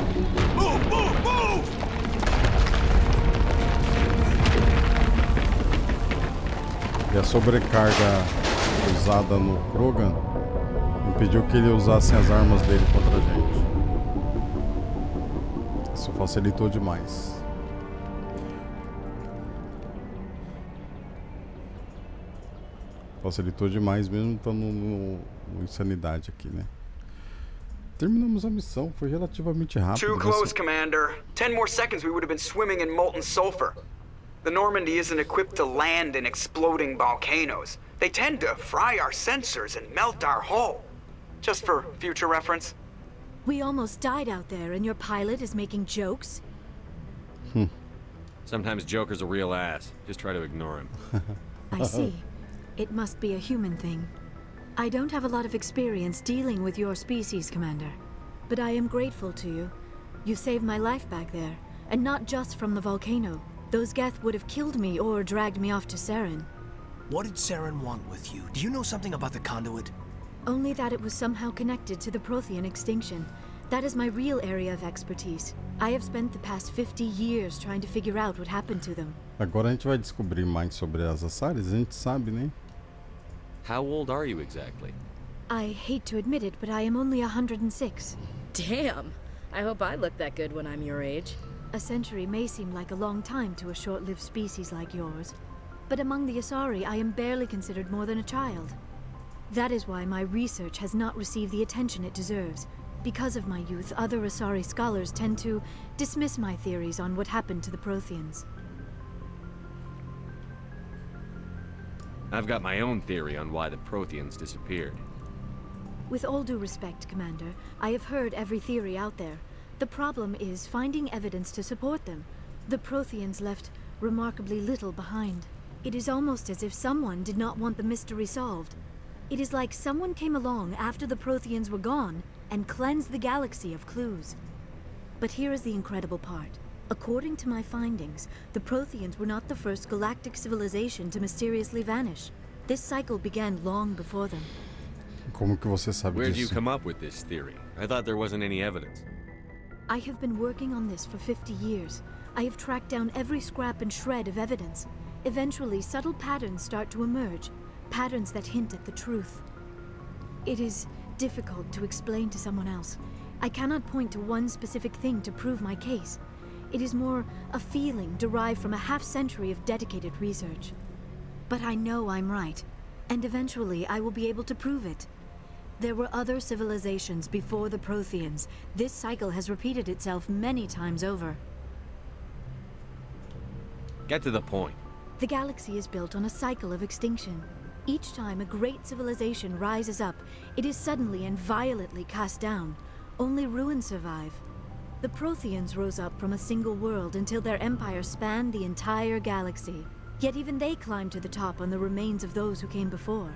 E a sobrecarga usada no Krogan impediu que ele usasse as armas dele contra a gente. Isso facilitou demais. Facilitou demais mesmo estando no Insanidade aqui, né? Terminamos a missão, foi relativamente rápido. Too close, Commander. 10 more seconds we would have been swimming in molten sulfur. The Normandy isn't equipped to land in exploding volcanoes. They tend to fry our sensors and melt our hull. Just for future reference. We almost died out there, and your pilot is making jokes? Sometimes Joker's a real ass. Just try to ignore him. I see. It must be a human thing. I don't have a lot of experience dealing with your species, Commander. But I am grateful to you. You saved my life back there, and not just from the volcano. Those Geth would have killed me or dragged me off to Saren. What did Saren want with you? Do you know something about the conduit? Only that it was somehow connected to the Prothean extinction. That is my real area of expertise. I have spent the past 50 years trying to figure out what happened to them. Agora a gente vai descobrir mais sobre as Asaris, a gente sabe, né? How old are you exactly? I hate to admit it, but I am only 106. Damn! I hope I look that good when I'm your age. A century may seem like a long time to a short-lived species like yours, but among the Asari I am barely considered more than a child. That is why my research has not received the attention it deserves. Because of my youth, other Asari scholars tend to dismiss my theories on what happened to the Protheans. I've got my own theory on why the Protheans disappeared. With all due respect, Commander, I have heard every theory out there. The problem is finding evidence to support them. The Protheans left remarkably little behind. It is almost as if someone did not want the mystery solved. It is like someone came along after the Protheans were gone and cleansed the galaxy of clues. But here is the incredible part. According to my findings, the Protheans were not the first galactic civilization to mysteriously vanish. This cycle began long before them. Como que você sabe Where did you disso? come up with this theory? I thought there wasn't any evidence. I have been working on this for 50 years. I have tracked down every scrap and shred of evidence. Eventually, subtle patterns start to emerge. Patterns that hint at the truth. It is difficult to explain to someone else. I cannot point to one specific thing to prove my case. It is more a feeling derived from a half-century of dedicated research. But I know I'm right, and eventually I will be able to prove it. There were other civilizations before the Protheans. This cycle has repeated itself many times over. Get to the point. The galaxy is built on a cycle of extinction. Each time a great civilization rises up, it is suddenly and violently cast down. Only ruins survive. The Protheans rose up from a single world until their empire spanned the entire galaxy. Yet even they climbed to the top on the remains of those who came before.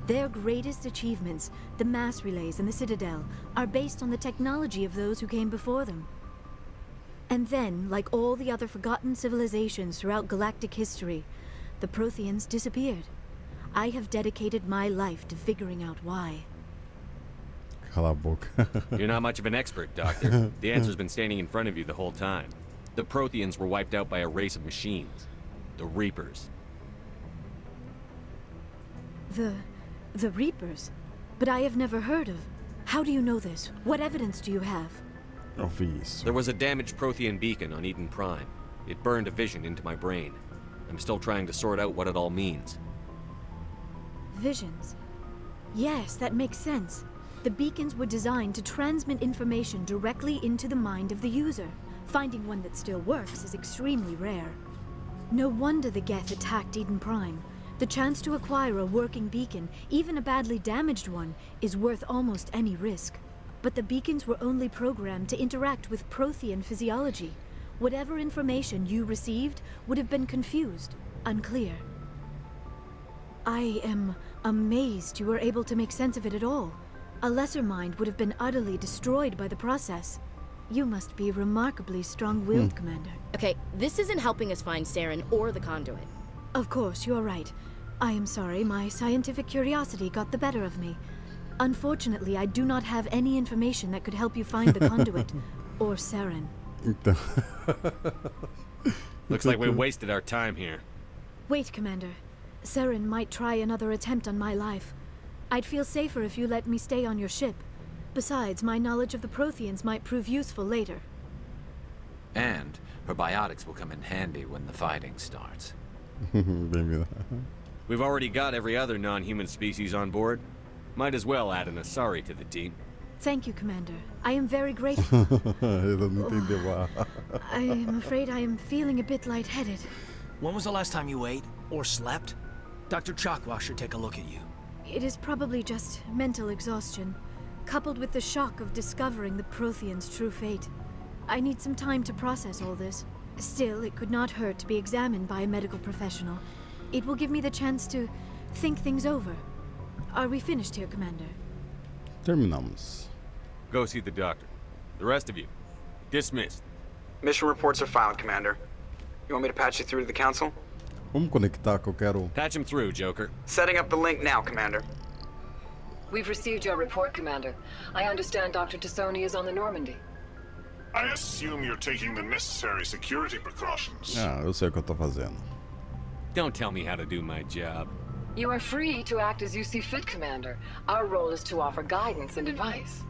Their greatest achievements, the mass relays and the Citadel, are based on the technology of those who came before them. And then, like all the other forgotten civilizations throughout galactic history, the Protheans disappeared. I have dedicated my life to figuring out why. Cala a boca. You're not much of an expert, Doctor. The answer's been standing in front of you the whole time. The Protheans were wiped out by a race of machines. The Reapers. The Reapers? But I have never heard of. How do you know this? What evidence do you have? There was a damaged Prothean beacon on Eden Prime. It burned a vision into my brain. I'm still trying to sort out what it all means. Visions. Yes, that makes sense. The beacons were designed to transmit information directly into the mind of the user. Finding one that still works is extremely rare. No wonder the Geth attacked Eden Prime. The chance to acquire a working beacon, even a badly damaged one, is worth almost any risk. But the beacons were only programmed to interact with Prothean physiology. Whatever information you received would have been confused, unclear. I am amazed you were able to make sense of it at all. A lesser mind would have been utterly destroyed by the process. You must be remarkably strong-willed, Commander. Okay, this isn't helping us find Saren or the conduit. Of course, you're right. I am sorry, my scientific curiosity got the better of me. Unfortunately, I do not have any information that could help you find the conduit, or Saren. Looks like we wasted our time here. Wait, Commander. Saren might try another attempt on my life. I'd feel safer if you let me stay on your ship. Besides, my knowledge of the Protheans might prove useful later. And her biotics will come in handy when the fighting starts. We've already got every other non-human species on board. Might as well add an Asari to the team. Thank you, Commander. I am very grateful. I am afraid I am feeling a bit lightheaded. When was the last time you ate or slept? Dr. Chakwa should take a look at you. It is probably just mental exhaustion, coupled with the shock of discovering the Protheans' true fate. I need some time to process all this. Still, it could not hurt to be examined by a medical professional. It will give me the chance to think things over. Are we finished here, Commander? Terminamos. Go see the doctor. The rest of you, dismissed. Mission reports are filed, Commander. You want me to patch you through to the Council? Vamos conectar que eu quero. Patch him through, Joker. Setting up the link now, Commander. We've received your report, Commander. I understand Dr. T'Soni is on the Normandy. I assume you're taking the necessary security precautions. Ah, eu sei o que eu tô fazendo. Don't tell me how to do my job. You are free to act as you see fit, Commander. Our role is to offer guidance and advice.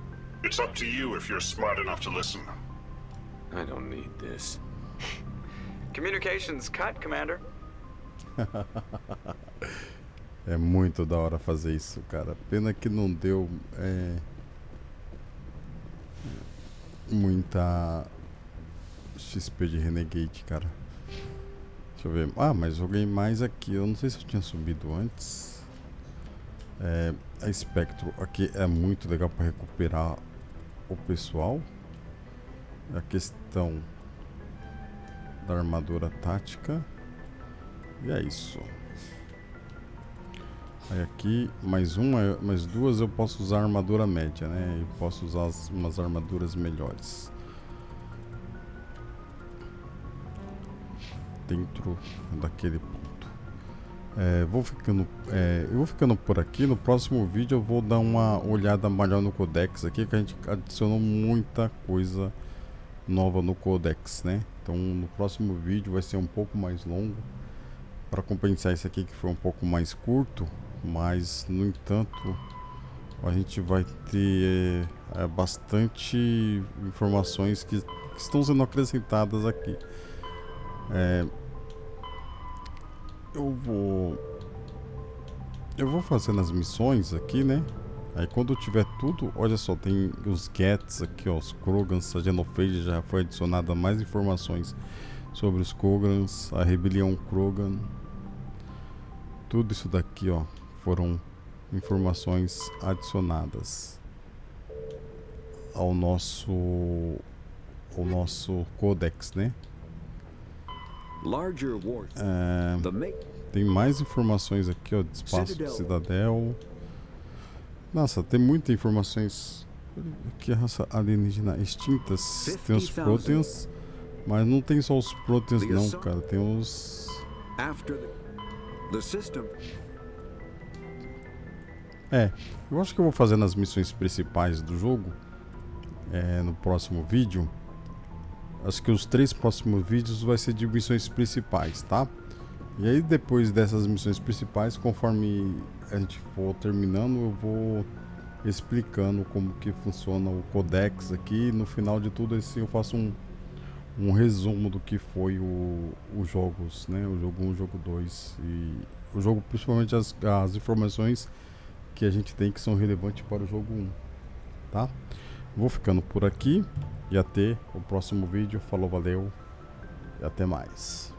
It's up to you if you're smart enough to listen. I don't need this. Communications cut, Commander. É muito da hora fazer isso, cara. Pena que não deu muita XP de Renegade, cara. Deixa eu ver. Ah, mas joguei mais aqui. Eu não sei se eu tinha subido antes. A Spectro aqui é muito legal para recuperar o pessoal. A questão da armadura tática. E é isso. Aí aqui, mais duas eu posso usar armadura média, né? E posso usar umas armaduras melhores. Dentro daquele ponto. Eu vou ficando por aqui. No próximo vídeo eu vou dar uma olhada melhor no Codex aqui, que a gente adicionou muita coisa nova no Codex, né? Então no próximo vídeo vai ser um pouco mais longo, para compensar esse aqui que foi um pouco mais curto. mas no entanto a gente vai ter bastante informações que estão sendo acrescentadas aqui. Eu vou fazendo as missões aqui, né? Aí quando eu tiver tudo, olha só, tem os Gets aqui, ó, os Krogans, a Genophage já foi adicionada mais informações sobre os Krogans, a rebelião Krogan. Tudo isso daqui, ó, foram informações adicionadas ao nosso Codex, né? Tem mais informações aqui, ó, de espaço de Cidadel. Nossa, tem muitas informações. Aqui a raça alienígena extintas. Tem os Proteans, mas não tem só os Proteans não, cara. Tem os... eu acho que eu vou fazer nas missões principais do jogo no próximo vídeo. Acho que os 3 próximos vídeos vai ser de missões principais, tá? E aí depois dessas missões principais, conforme a gente for terminando, eu vou explicando como que funciona o Codex aqui. No final de tudo assim, eu faço um resumo do que foi os jogos, né? O jogo 1, o jogo 2 e o jogo, principalmente as informações que a gente tem que são relevantes para o jogo 1, tá? Vou ficando por aqui e até o próximo vídeo. Falou, valeu e até mais.